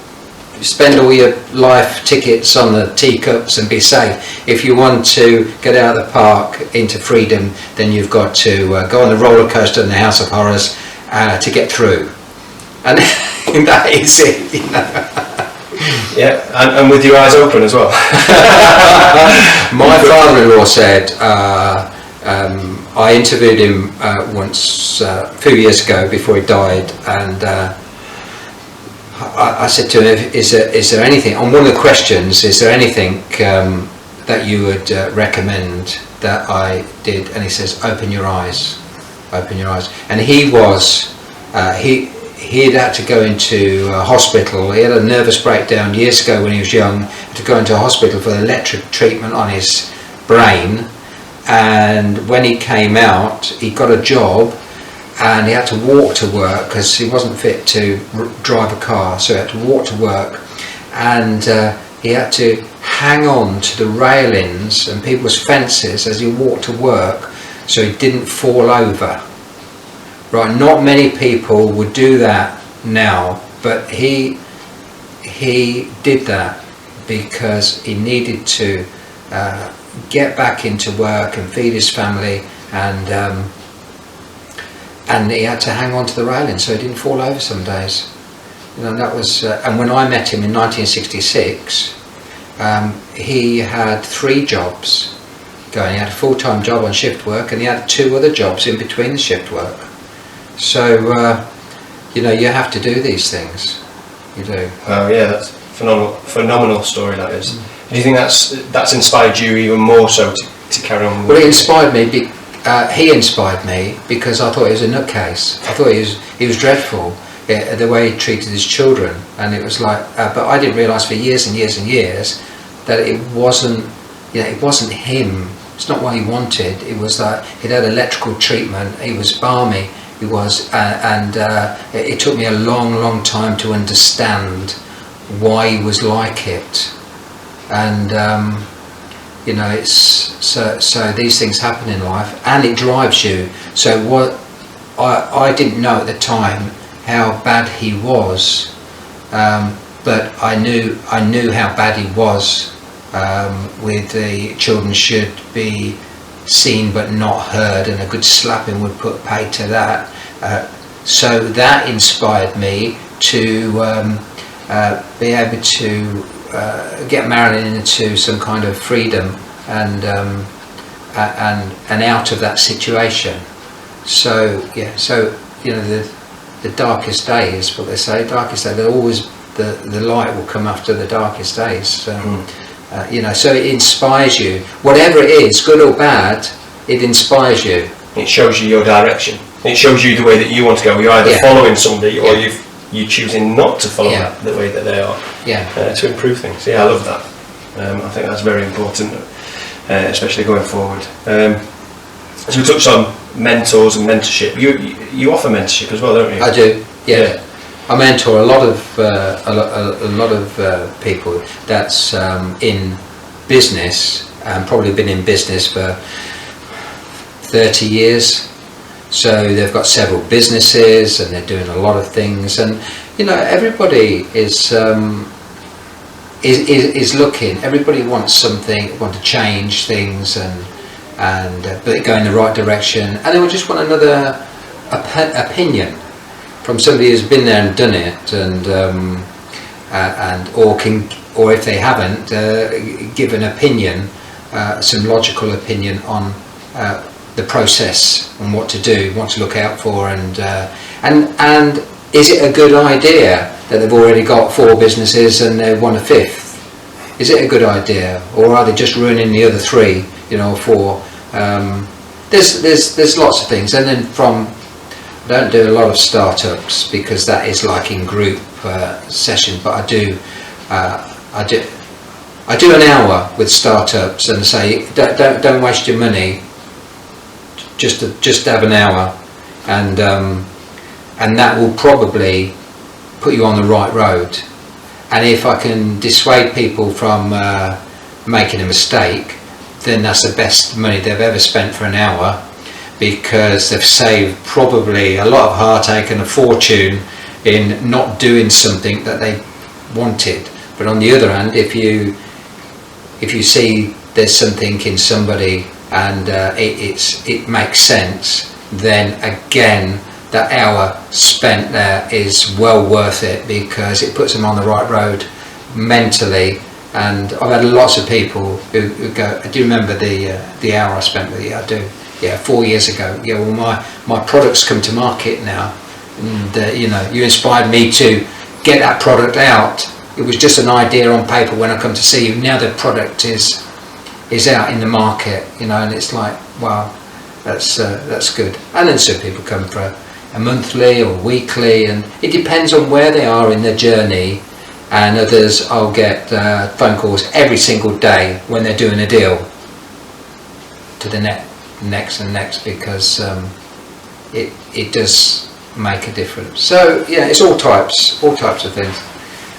spend all your life tickets on the teacups and be safe. If you want to get out of the park into freedom, then you've got to go on the roller coaster in the House of Horrors to get through. And that is it, you know. Yeah, and with your eyes open as well. My father-in-law said, I interviewed him once a few years ago before he died, and I said to him, is there anything, on one of the questions, is there anything that you would recommend that I did? And he says, open your eyes, open your eyes. And he was, he'd had to go into hospital. He had a nervous breakdown years ago when he was young, had to go into hospital for electric treatment on his brain, and when he came out he got a job and he had to walk to work because he wasn't fit to drive a car, so he had to walk to work, and he had to hang on to the railings and people's fences as he walked to work so he didn't fall over. Right, not many people would do that now, but he did that because he needed to get back into work and feed his family, and he had to hang on to the railing so he didn't fall over some days. You know, that was and when I met him in 1966, he had 3 jobs going. He had a full-time job on shift work, and he had 2 other jobs in between the shift work. So you know, you have to do these things. You do. Oh yeah, that's phenomenal story that is. Do you think that's inspired you even more so to carry on? Well, it inspired me. He inspired me because I thought he was a nutcase. I thought he was dreadful, the way he treated his children, and it was like. But I didn't realise for years and years and years that it wasn't. You know, it wasn't him. It's not what he wanted. It was like he'd had electrical treatment. He was balmy. He was, and it took me a long time to understand why he was like it. And you know, it's so these things happen in life, and it drives you. So what I didn't know at the time how bad he was, but I knew how bad he was. With the children should be seen but not heard, and a good slapping would put pay to that. So that inspired me to be able to get Marilyn into some kind of freedom and out of that situation. So yeah, so you know, the darkest days, what they say, darkest day, they're always the light will come after the darkest days. You know, so it inspires you. Whatever it is, good or bad, it inspires you. It shows you your direction. It shows you the way that you want to go. You're either following somebody or you're choosing not to follow that the way that they are. To improve things. Yeah, I love that. I think that's very important, especially going forward. So we touched on mentors and mentorship. You offer mentorship as well, don't you? I do. Yeah. I mentor a lot of people that's in business, and probably been in business for 30 years. So they've got several businesses and they're doing a lot of things, and you know, everybody is looking. Everybody wants something, want to change things, and but go in the right direction, and they will just want another opinion from somebody who's been there and done it, or if they haven't, give an opinion, some logical opinion on the process and what to do, what to look out for, and is it a good idea that they've already got 4 businesses and they want a 5th? Is it a good idea, or are they just ruining the other 3? You know, 4. There's lots of things, and then I don't do a lot of startups because that is like in group session, but I do an hour with startups and say don't waste your money, just have an hour, and that will probably put you on the right road. And if I can dissuade people from making a mistake, then that's the best money they've ever spent for an hour, because they've saved probably a lot of heartache and a fortune in not doing something that they wanted. But on the other hand, if you see there's something in somebody and it makes sense, then again that hour spent there is well worth it, because it puts them on the right road mentally. And I've had lots of people who go, do you remember the hour I spent with you? I do. Yeah, 4 years ago. Yeah, well, my product's come to market now, and you know, you inspired me to get that product out. It was just an idea on paper when I come to see you. Now the product is out in the market, you know, and it's like, wow, that's good. And then some people come for, monthly or weekly, and it depends on where they are in their journey. And others, I'll get phone calls every single day when they're doing a deal to the next, because it does make a difference. So yeah, it's all types of things.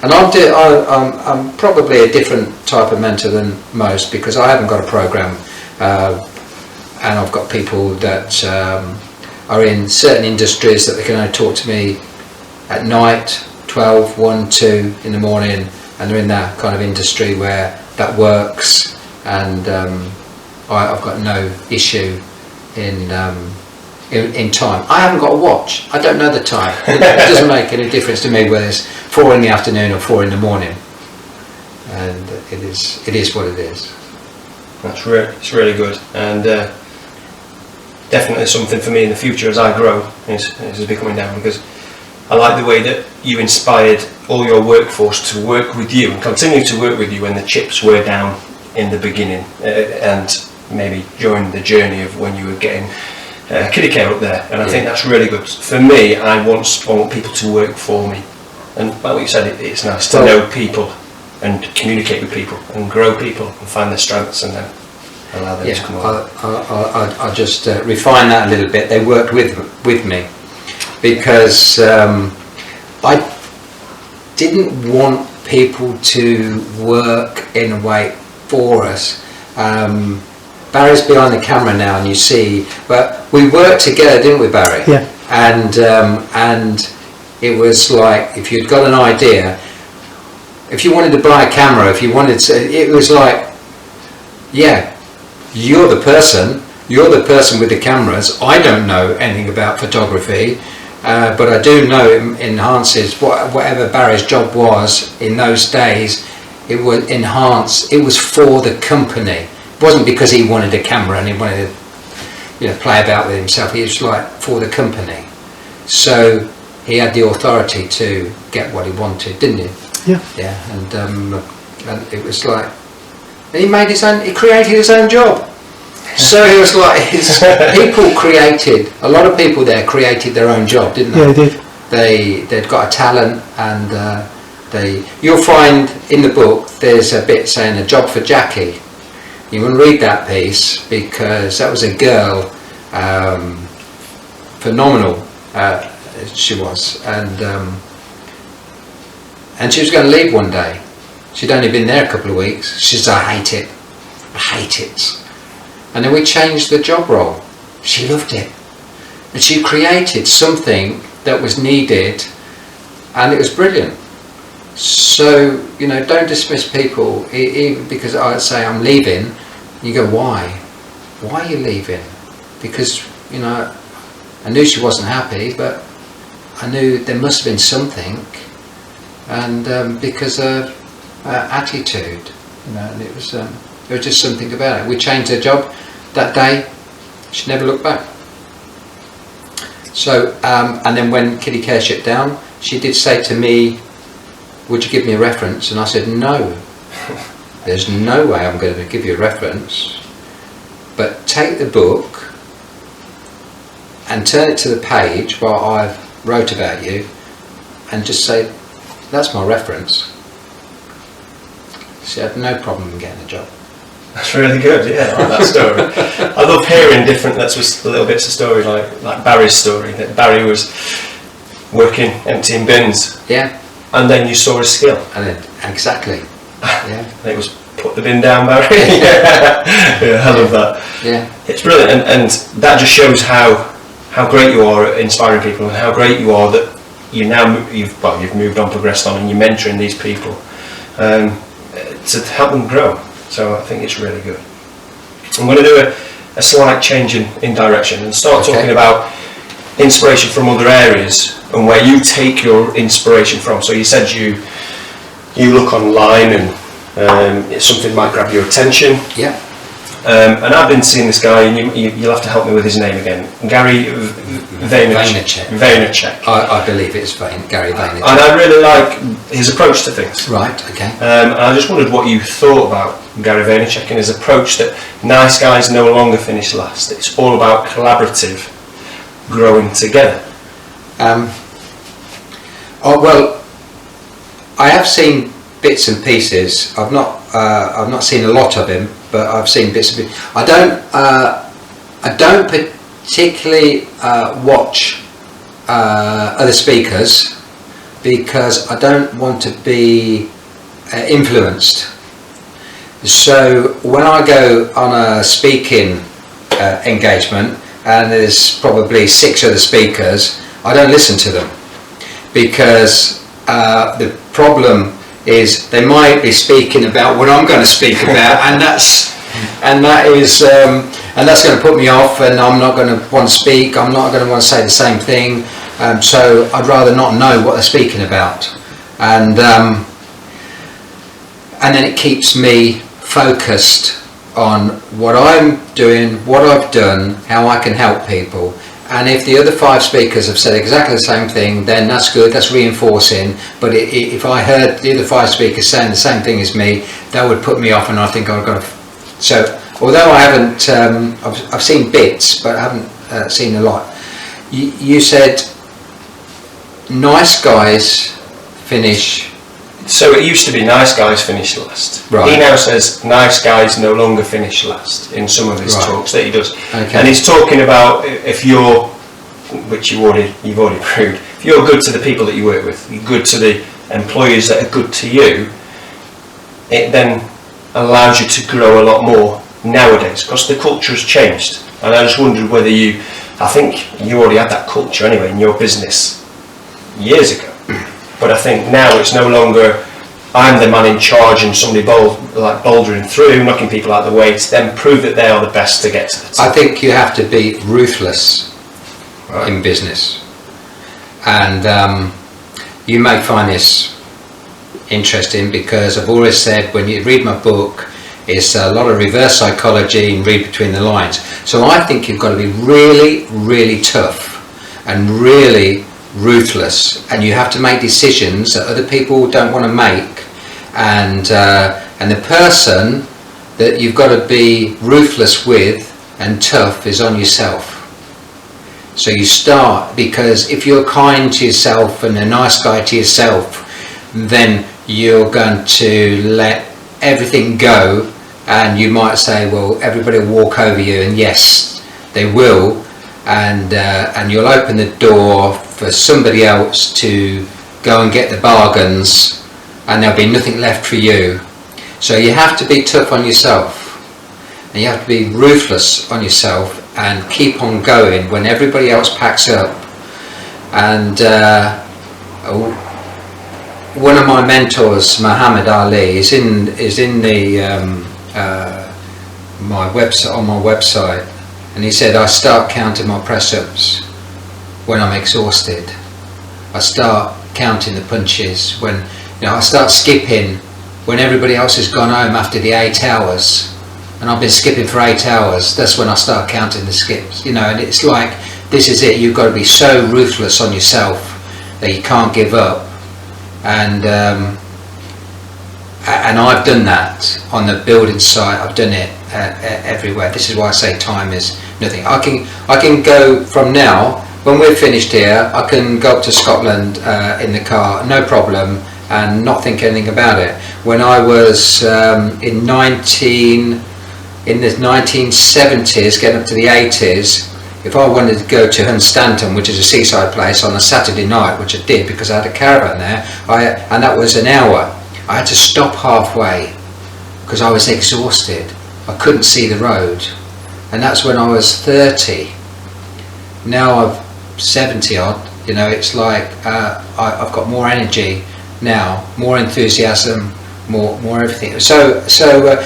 And I'm probably a different type of mentor than most, because I haven't got a program, and I've got people that are in certain industries that they can only talk to me at night, 12, 1, 2 in the morning, and they're in that kind of industry where that works, and I've got no issue in time. I haven't got a watch. I don't know the time. It doesn't make any difference to me whether it's 4 in the afternoon or 4 in the morning, and it is what it is. It's really good, and definitely something for me in the future as I grow is becoming down, because I like the way that you inspired all your workforce to work with you and continue to work with you when the chips were down in the beginning, and maybe during the journey of when you were getting kiddie care up there. And I think that's really good. For me, I want people to work for me, and like what you said, it's nice to know people and communicate with people and grow people and find their strengths and then allow them to come on. I'll just refine that a little bit. They worked with me because I didn't want people to work in a way for us. Barry's behind the camera now, and you see, but we worked together, didn't we, Barry? Yeah. And it was like, if you'd got an idea, if you wanted to buy a camera, if you wanted to, it was like, yeah, you're the person with the cameras. I don't know anything about photography, but I do know it enhances whatever Barry's job was in those days. It was enhanced. It was for the company. It wasn't because he wanted a camera and he wanted to, play about with himself. He was like for the company. So he had the authority to get what he wanted, didn't he? Yeah. Yeah, and it was like he created his own job. So it was like a lot of people there created their own job, didn't they? Yeah, they did. They'd got a talent, and you'll find in the book there's a bit saying a job for Jackie. You want to read that piece, because that was a girl, phenomenal she was, and she was going to leave one day. She'd only been there a couple of weeks. She said, I hate it. And then we changed the job role. She loved it. And she created something that was needed, and it was brilliant. So, don't dismiss people, even because I say I'm leaving. You go, why? Why are you leaving? Because, I knew she wasn't happy, but I knew there must have been something. And because of her attitude, and it was just something about it. We changed her job that day. She never looked back. So, and then when Kiddie Care shut down, she did say to me, would you give me a reference? And I said, no, there's no way I'm going to give you a reference, but take the book and turn it to the page where I wrote about you and just say, that's my reference. She had no problem in getting a job. That's really good, yeah, I like that story. I love hearing different, that's just little bits of story, like Barry's story, that Barry was working emptying bins. Yeah. And then you saw his skill. And then, exactly. Yeah. It was put the bin down, Barry. Yeah, I love that. Yeah. It's brilliant, and that just shows how great you are at inspiring people, and how great you are that you've moved on, progressed on, and you're mentoring these people to help them grow. So I think it's really good. I'm going to do a slight change in direction and start talking about inspiration from other areas and where you take your inspiration from. So you said you look online and something might grab your attention. Yeah. And I've been seeing this guy, and you'll have to help me with his name again. Gary Vaynerchuk. I believe it's Gary Vaynerchuk. And I really like his approach to things. Right, okay. And I just wondered what you thought about Gary Vaynerchuk and his approach that nice guys no longer finish last. It's all about collaborative growing together. Oh well, I have seen bits and pieces. I've not seen a lot of him, but I've seen bits and pieces. I don't particularly watch other speakers because I don't want to be influenced. So when I go on a speaking engagement and there's probably 6 other speakers, I don't listen to them, because the problem is they might be speaking about what I'm going to speak about, and that's going to put me off, and I'm not going to want to speak. I'm not going to want to say the same thing. So I'd rather not know what they're speaking about, and then it keeps me focused on what I'm doing, what I've done, how I can help people. And if the other 5 speakers have said exactly the same thing, then that's good, that's reinforcing. But if I heard the other 5 speakers saying the same thing as me, that would put me off, and I think I've got to. So although I haven't, I've seen bits, but I haven't seen a lot. You said nice guys finish. So it used to be nice guys finish last. Right. He now says nice guys no longer finish last in some of his talks that he does. Okay. And he's talking about if you're, which you've already proved, if you're good to the people that you work with, you're good to the employees that are good to you, it then allows you to grow a lot more nowadays, because the culture has changed. And I just wondered whether I think you already had that culture anyway in your business years ago. But I think now it's no longer I'm the man in charge and somebody bouldering through, knocking people out of the way to then prove that they are the best to get to the top. I think you have to be ruthless in business, and you may find this interesting, because I've always said when you read my book, it's a lot of reverse psychology and read between the lines. So I think you've got to be really, really tough and really ruthless, and you have to make decisions that other people don't want to make, and the person that you've got to be ruthless with and tough is on yourself. So you start, because if you're kind to yourself and a nice guy to yourself, then you're going to let everything go, and you might say, well, everybody will walk over you, and yes, they will, and you'll open the door for somebody else to go and get the bargains, and there'll be nothing left for you. So you have to be tough on yourself, and you have to be ruthless on yourself and keep on going when everybody else packs up. And one of my mentors, Muhammad Ali, is in the my website, on my website, and he said, I start counting my press-ups when I'm exhausted. I start counting the punches when, I start skipping when everybody else has gone home after the 8 hours, and I've been skipping for 8 hours. That's when I start counting the skips, and it's like, this is it. You've got to be so ruthless on yourself that you can't give up. And I've done that on the building site. I've done it everywhere. This is why I say time is nothing. I can go from now, when we're finished here, I can go up to Scotland in the car, no problem, and not think anything about it. When I was in the 1970s, getting up to the 80s, if I wanted to go to Hunstanton, which is a seaside place, on a Saturday night, which I did because I had a caravan there, and that was an hour, I had to stop halfway because I was exhausted. I couldn't see the road, and that's when I was 30. Now I'm 70 odd. It's like I've got more energy now, more enthusiasm, more everything. So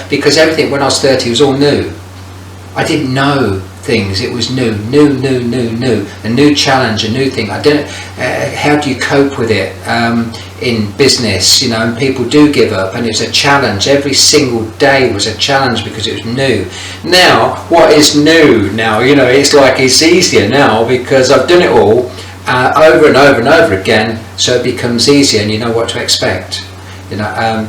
because everything when I was 30 was all new. I didn't know things. It was new, a new challenge, a new thing. I don't. How do you cope with it in business? And people do give up, and it's a challenge. Every single day was a challenge because it was new. Now, what is new now? It's like it's easier now because I've done it all over and over and over again. So it becomes easier, and you know what to expect.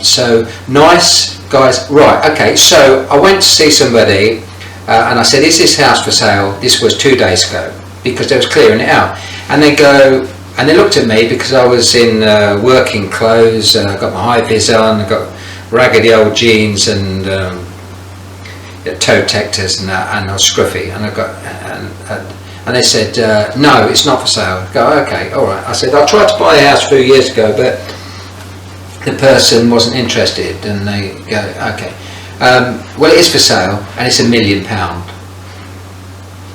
So nice guys. Right. Okay. So I went to see somebody. And I said, is this house for sale? This was 2 days ago, because they was clearing it out. And they go, And they looked at me because I was in working clothes, I got my high vis on, I got raggedy old jeans and toe protectors and that, and I was scruffy, and and they said, no, it's not for sale. I go, okay, all right. I said, I tried to buy a house a few years ago, but the person wasn't interested, and they go, okay, well, it is for sale, and it's £1 million.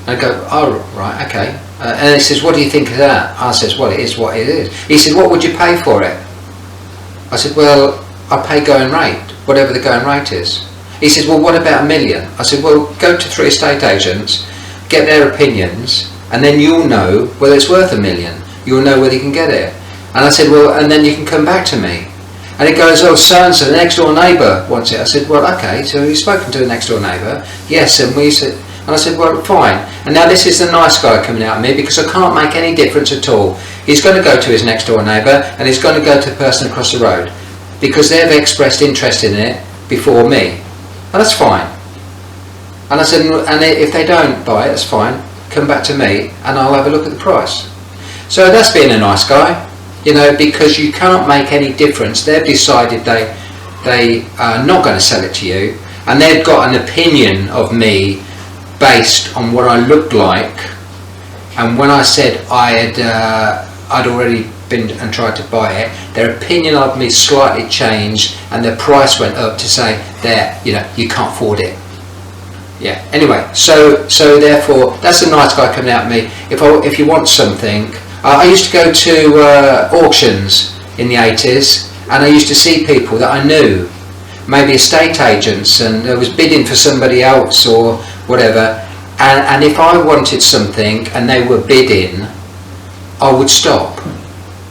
I go, oh, right, okay. And he says, what do you think of that? I says, well, it is what it is. He said, what would you pay for it? I said, well, I pay going rate, whatever the going rate is. He says, well, what about £1 million? I said, well, go to 3 estate agents, get their opinions, and then you'll know whether it's worth £1 million. You'll know whether you can get it. And I said, well, and then you can come back to me. And he goes, oh, so-and-so, the next door neighbour wants it. I said, well, okay, so you've spoken to the next door neighbour? Yes, and we said, and I said, well, fine. And now this is the nice guy coming out of me, because I can't make any difference at all. He's going to go to his next door neighbour, and he's going to go to the person across the road, because they've expressed interest in it before me. And that's fine. And I said, and if they don't buy it, that's fine. Come back to me, and I'll have a look at the price. So that's being a nice guy, you know, because you can't make any difference. They've decided they are not going to sell it to you, and they've got an opinion of me based on what I looked like. And when I said I'd already been and tried to buy it, their opinion of me slightly changed, and the price went up to say, there, you know, you can't afford it. Yeah. Anyway, so therefore, that's a nice guy coming at me. If you want something, I used to go to auctions in the 80s, and I used to see people that I knew, maybe estate agents, and I was bidding for somebody else or whatever. And if I wanted something and they were bidding, I would stop.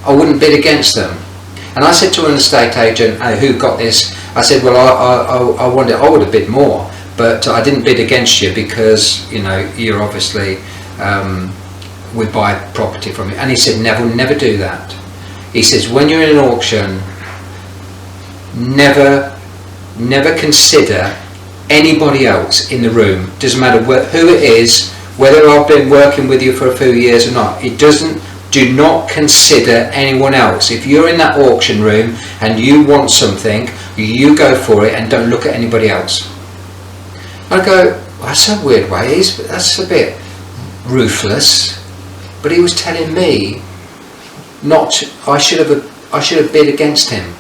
I wouldn't bid against them. And I said to an estate agent who got this, I said, well, I would have bid more, but I didn't bid against you because, you know, you're obviously, we buy property from you. And he said, Neville, never do that. He says, when you're in an auction, never consider anybody else in the room. Doesn't matter who it is, whether I've been working with you for a few years or not. Do not consider anyone else. If you're in that auction room and you want something, you go for it and don't look at anybody else. I go, well, that's a weird way, that's a bit ruthless. But he was telling me I should have bid against him,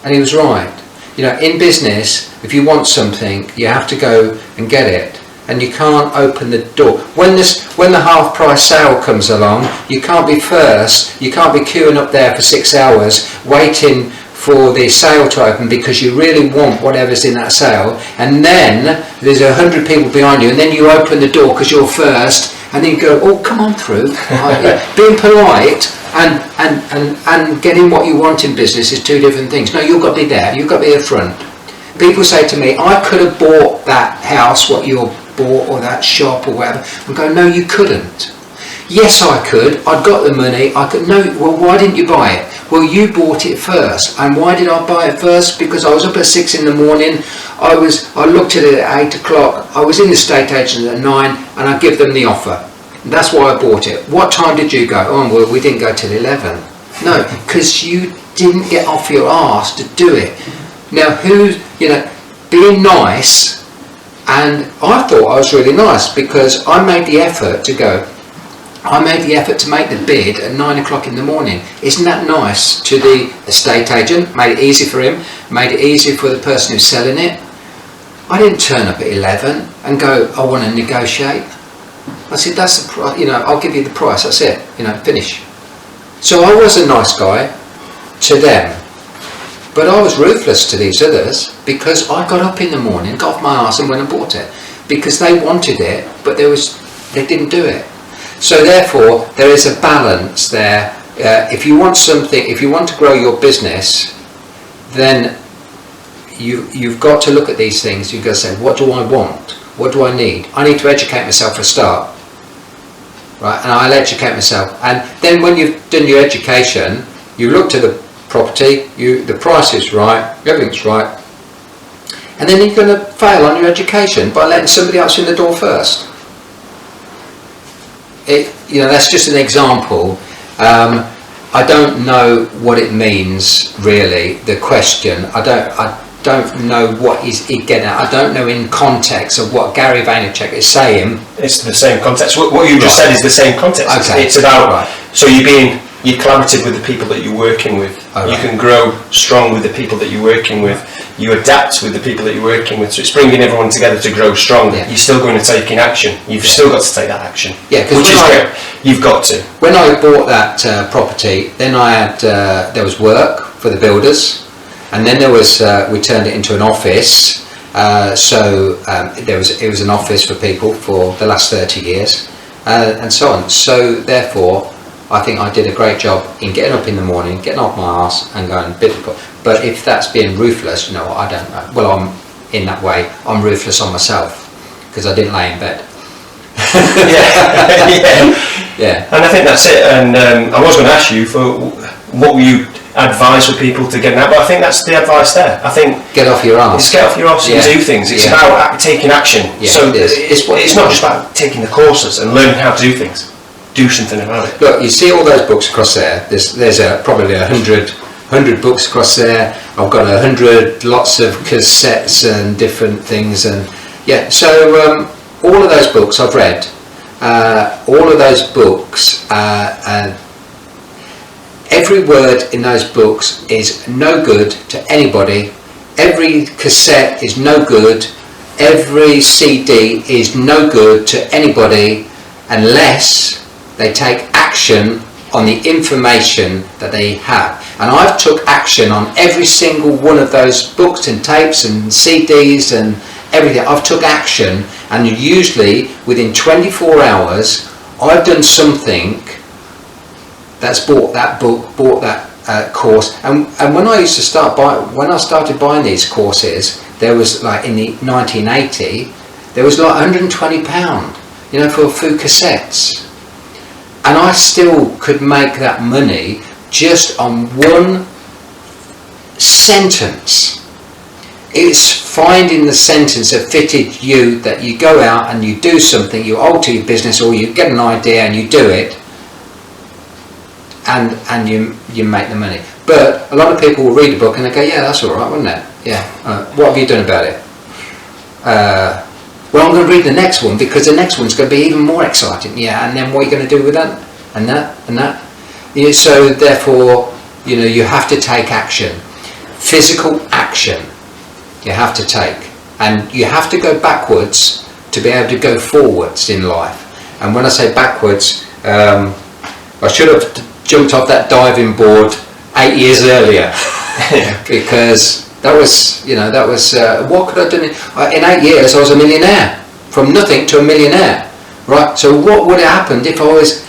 and he was right. You know, in business, if you want something, you have to go and get it, and you can't open the door. When the half price sale comes along, you can't be first, you can't be queuing up there for 6 hours waiting for the sale to open because you really want whatever's in that sale, and then there's 100 people behind you, and then you open the door because you're first, and then you go, oh, come on through. Being polite and getting what you want in business is 2 different things. No, you've got to be there, you've got to be at front. People say to me, I could have bought that house, what you bought, or that shop or whatever. I go, no, you couldn't. Yes, I could. I'd got the money. I could. No, well, why didn't you buy it? Well, you bought it first. And why did I buy it first? Because I was up at 6 in the morning. I looked at it at 8 o'clock. I was in the estate agent at 9, and I give them the offer. And that's why I bought it. What time did you go? Oh, well, we didn't go till 11. No, because you didn't get off your arse to do it. Now, being nice, and I thought I was really nice because I made the effort to go. I made the effort to make the bid at 9 o'clock in the morning. Isn't that nice to the estate agent? Made it easy for him, made it easy for the person who's selling it. I didn't turn up at 11 and go, I want to negotiate. I said, that's the price, I'll give you the price, that's it, finish. So I was a nice guy to them, but I was ruthless to these others because I got up in the morning, got off my arse and went and bought it because they wanted it, but they didn't do it. So therefore, there is a balance there. If you want something, if you want to grow your business, then you've got to look at these things. You've got to say, what do I want? What do I need? I need to educate myself for a start, right? And I'll educate myself. And then when you've done your education, you look to the property, the price is right, everything's right, and then you're going to fail on your education by letting somebody else in the door first. That's just an example. I don't know what it means really. The question, I don't know what is it getting at. I don't know in context of what Gary Vaynerchuk is saying. It's the same context. What you just said is the same context. Okay. It's about so you're collaborative with the people that you're working with. You can grow strong with the people that you're working with. You adapt with the people that you're working with. So it's bringing everyone together to grow stronger. You're still going to take in action. You've still got to take that action. Yeah, which is great. You've got to. When I bought that property, then I had there was work for the builders. And then there was, we turned it into an office, it was an office for people for the last 30 years, and so on. So therefore, I think I did a great job in getting up in the morning, getting off my arse and going biblical. But if that's being ruthless, I don't know. Well, I'm in that way, I'm ruthless on myself, because I didn't lay in bed. Yeah. And I think that's it. And I was going to ask you for what were you advise for people to get in that, but I think that's the advice there. I think get off your arse. Just get off your arse and do things. It's about taking action. So it's not just about taking the courses and learning how to do things. Do something about it. Look, you see all those books across there. There's probably 100 books across there. I've got 100 lots of cassettes and different things, and so all of those books I've read. All of those books. Every word in those books is no good to anybody. Every cassette is no good. Every CD is no good to anybody unless they take action on the information that they have. And I've took action on every single one of those books and tapes and CDs and everything. I've took action, and usually within 24 hours I've done something that's bought that book, bought that course. And when I used to when I started buying these courses, there was like in the 1980, there was like £120, for a few cassettes. And I still could make that money just on one sentence. It's finding the sentence that fitted you, that you go out and you do something, you alter your business, or you get an idea and you do it, and you make the money. But a lot of people will read a book and they go, yeah, that's all right, wasn't it? Yeah. What have you done about it? Well, I'm going to read the next one because the next one's going to be even more exciting. Yeah, and then what are you going to do with that? And that, and that. Yeah, so therefore, you have to take action. Physical action you have to take. And you have to go backwards to be able to go forwards in life. And when I say backwards, I should have jumped off that diving board 8 years earlier. Because that was, what could I do? In 8 years I was a millionaire. From nothing to a millionaire. Right? So what would have happened if I was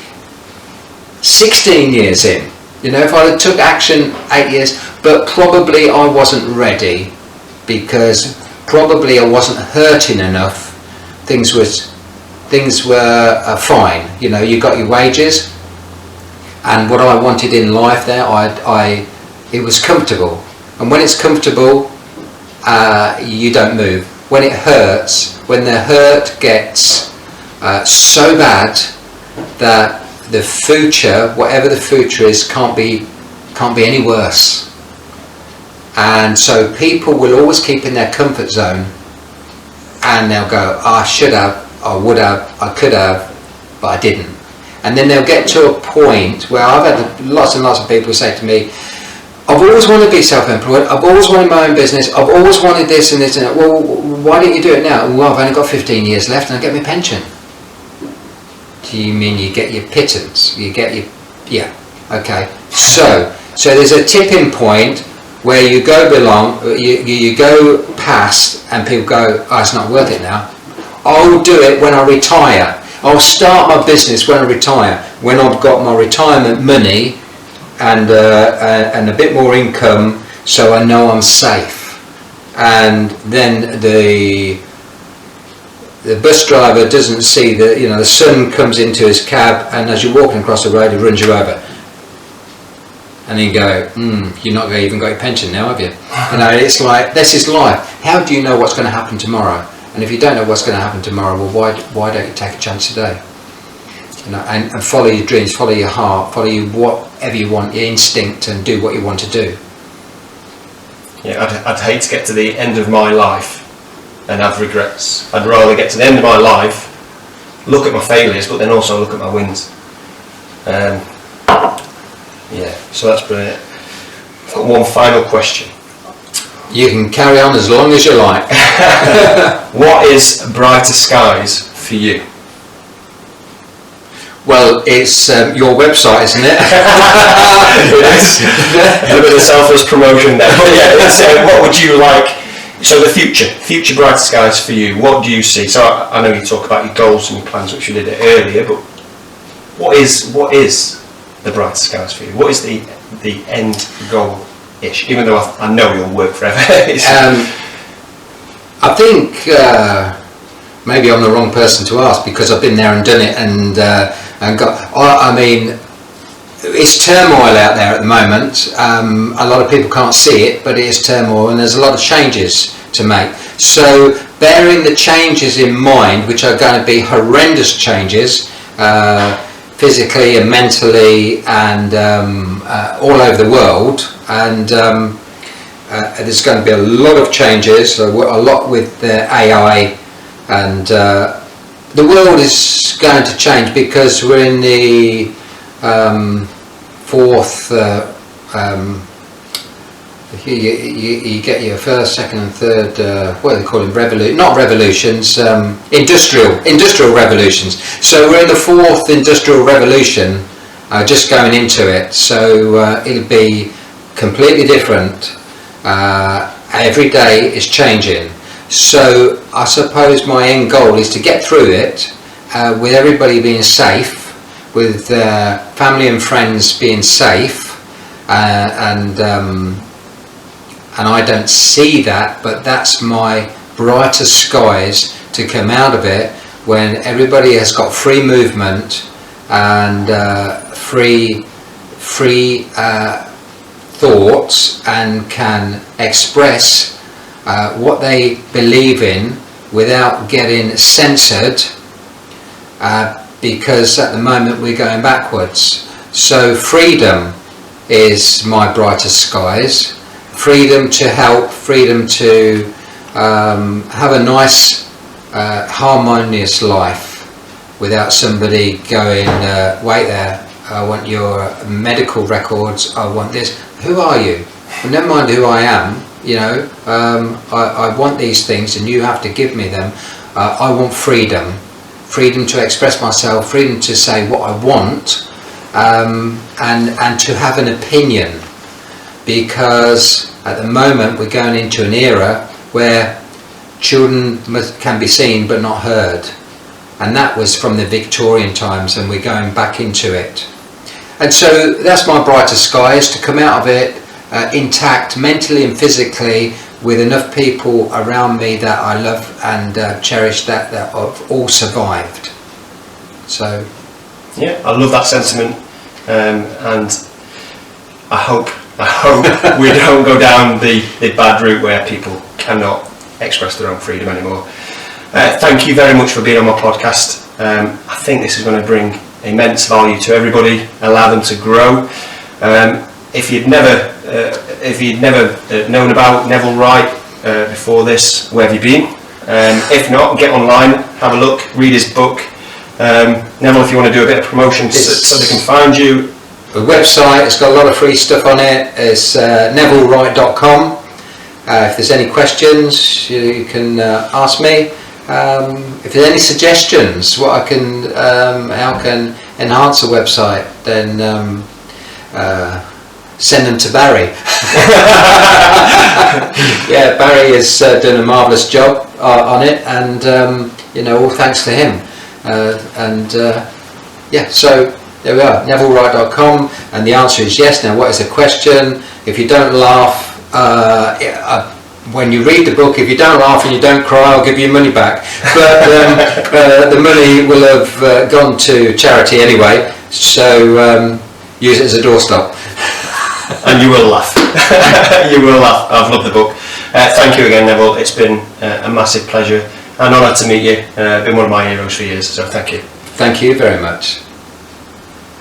16 years in? If I had took action 8 years, but probably I wasn't ready, because probably I wasn't hurting enough. Things were fine. You got your wages, and what I wanted in life there, it was comfortable. And when it's comfortable, you don't move. When it hurts, when the hurt gets so bad that the future, whatever the future is, can't be any worse. And so people will always keep in their comfort zone, and they'll go, I should have, I would have, I could have, but I didn't. And then they'll get to a point where I've had lots and lots of people say to me, I've always wanted to be self-employed, I've always wanted my own business, I've always wanted this and this and that. Well, why don't you do it now? Well, I've only got 15 years left and I get my pension. Do you mean you get your pittance? You get your... Yeah, okay. So there's a tipping point where you go you go past, and people go, oh, it's not worth it now. I'll do it when I retire. I'll start my business when I retire, when I've got my retirement money and a bit more income, so I know I'm safe. And then the bus driver doesn't see the sun comes into his cab, and as you're walking across the road, he runs you over. And then you go, you're not even got your pension now, have you? It's like, this is life. How do you know what's going to happen tomorrow? And if you don't know what's going to happen tomorrow, well, why don't you take a chance today? and follow your dreams, follow your heart, follow whatever you want, your instinct, and do what you want to do. Yeah, I'd hate to get to the end of my life and have regrets. I'd rather get to the end of my life, look at my failures, but then also look at my wins. Yeah, so that's brilliant. I've got one final question. You can carry on as long as you like. What is brighter skies for you? Well, it's your website, isn't it? A bit of selfless promotion there. But yeah, what would you like? So the future brighter skies for you. What do you see? So I know you talk about your goals and your plans, which you did earlier. But what is the brighter skies for you? What is the end goal-ish? Even though I know you'll work forever. I think maybe I'm the wrong person to ask, because I've been there and done it, and got. I mean, it's turmoil out there at the moment. A lot of people can't see it, but it is turmoil, and there's a lot of changes to make. So bearing the changes in mind, which are going to be horrendous changes, physically and mentally, and all over the world, and there's going to be a lot of changes, a lot with the AI, and the world is going to change, because we're in the fourth, you get your first, second and third, what do they call them, not revolutions, industrial revolutions. So we're in the fourth industrial revolution, just going into it, so it'll be completely different. Every day is changing. So I suppose my end goal is to get through it with everybody being safe, with family and friends being safe, and I don't see that, but that's my brighter skies to come out of it, when everybody has got free movement and free thoughts, and can express what they believe in without getting censored, because at the moment we're going backwards. So freedom is my brightest skies. Freedom to help, freedom to have a nice harmonious life, without somebody going, wait there, I want your medical records, I want this. Who are you? Well, never mind who I am, you know, I want these things and you have to give me them. I want freedom to express myself, freedom to say what I want, and to have an opinion, because at the moment we're going into an era where children can be seen but not heard, and that was from the Victorian times, and we're going back into it. And so that's my brighter skies, to come out of it intact, mentally and physically, with enough people around me that I love and cherish, that have all survived. So yeah, I love that sentiment, and I hope we don't go down the bad route where people cannot express their own freedom anymore. Thank you very much for being on my podcast. I think this is going to bring immense value to everybody, allow them to grow. If you'd never known about Neville Wright before this, where have you been? If not, get online, have a look, read his book. Neville, if you want to do a bit of promotion so they can find you. The website, it's got a lot of free stuff on it. It's nevillewright.com. If there's any questions, you can ask me. If there's any suggestions, what I can, how I can enhance the website, then send them to Barry. Yeah, Barry has done a marvellous job on it, and you know, all thanks to him. Yeah, so there we are, nevillewright.com, and the answer is yes. Now, what is the question? If you don't laugh, when you read the book, if you don't laugh and you don't cry, I'll give you money back. But the money will have gone to charity anyway, so use it as a doorstop. And you will laugh. You will laugh. I've loved the book. Thank you again, Neville. It's been a massive pleasure, an honour to meet you. Been one of my heroes for years, so thank you. Thank you very much.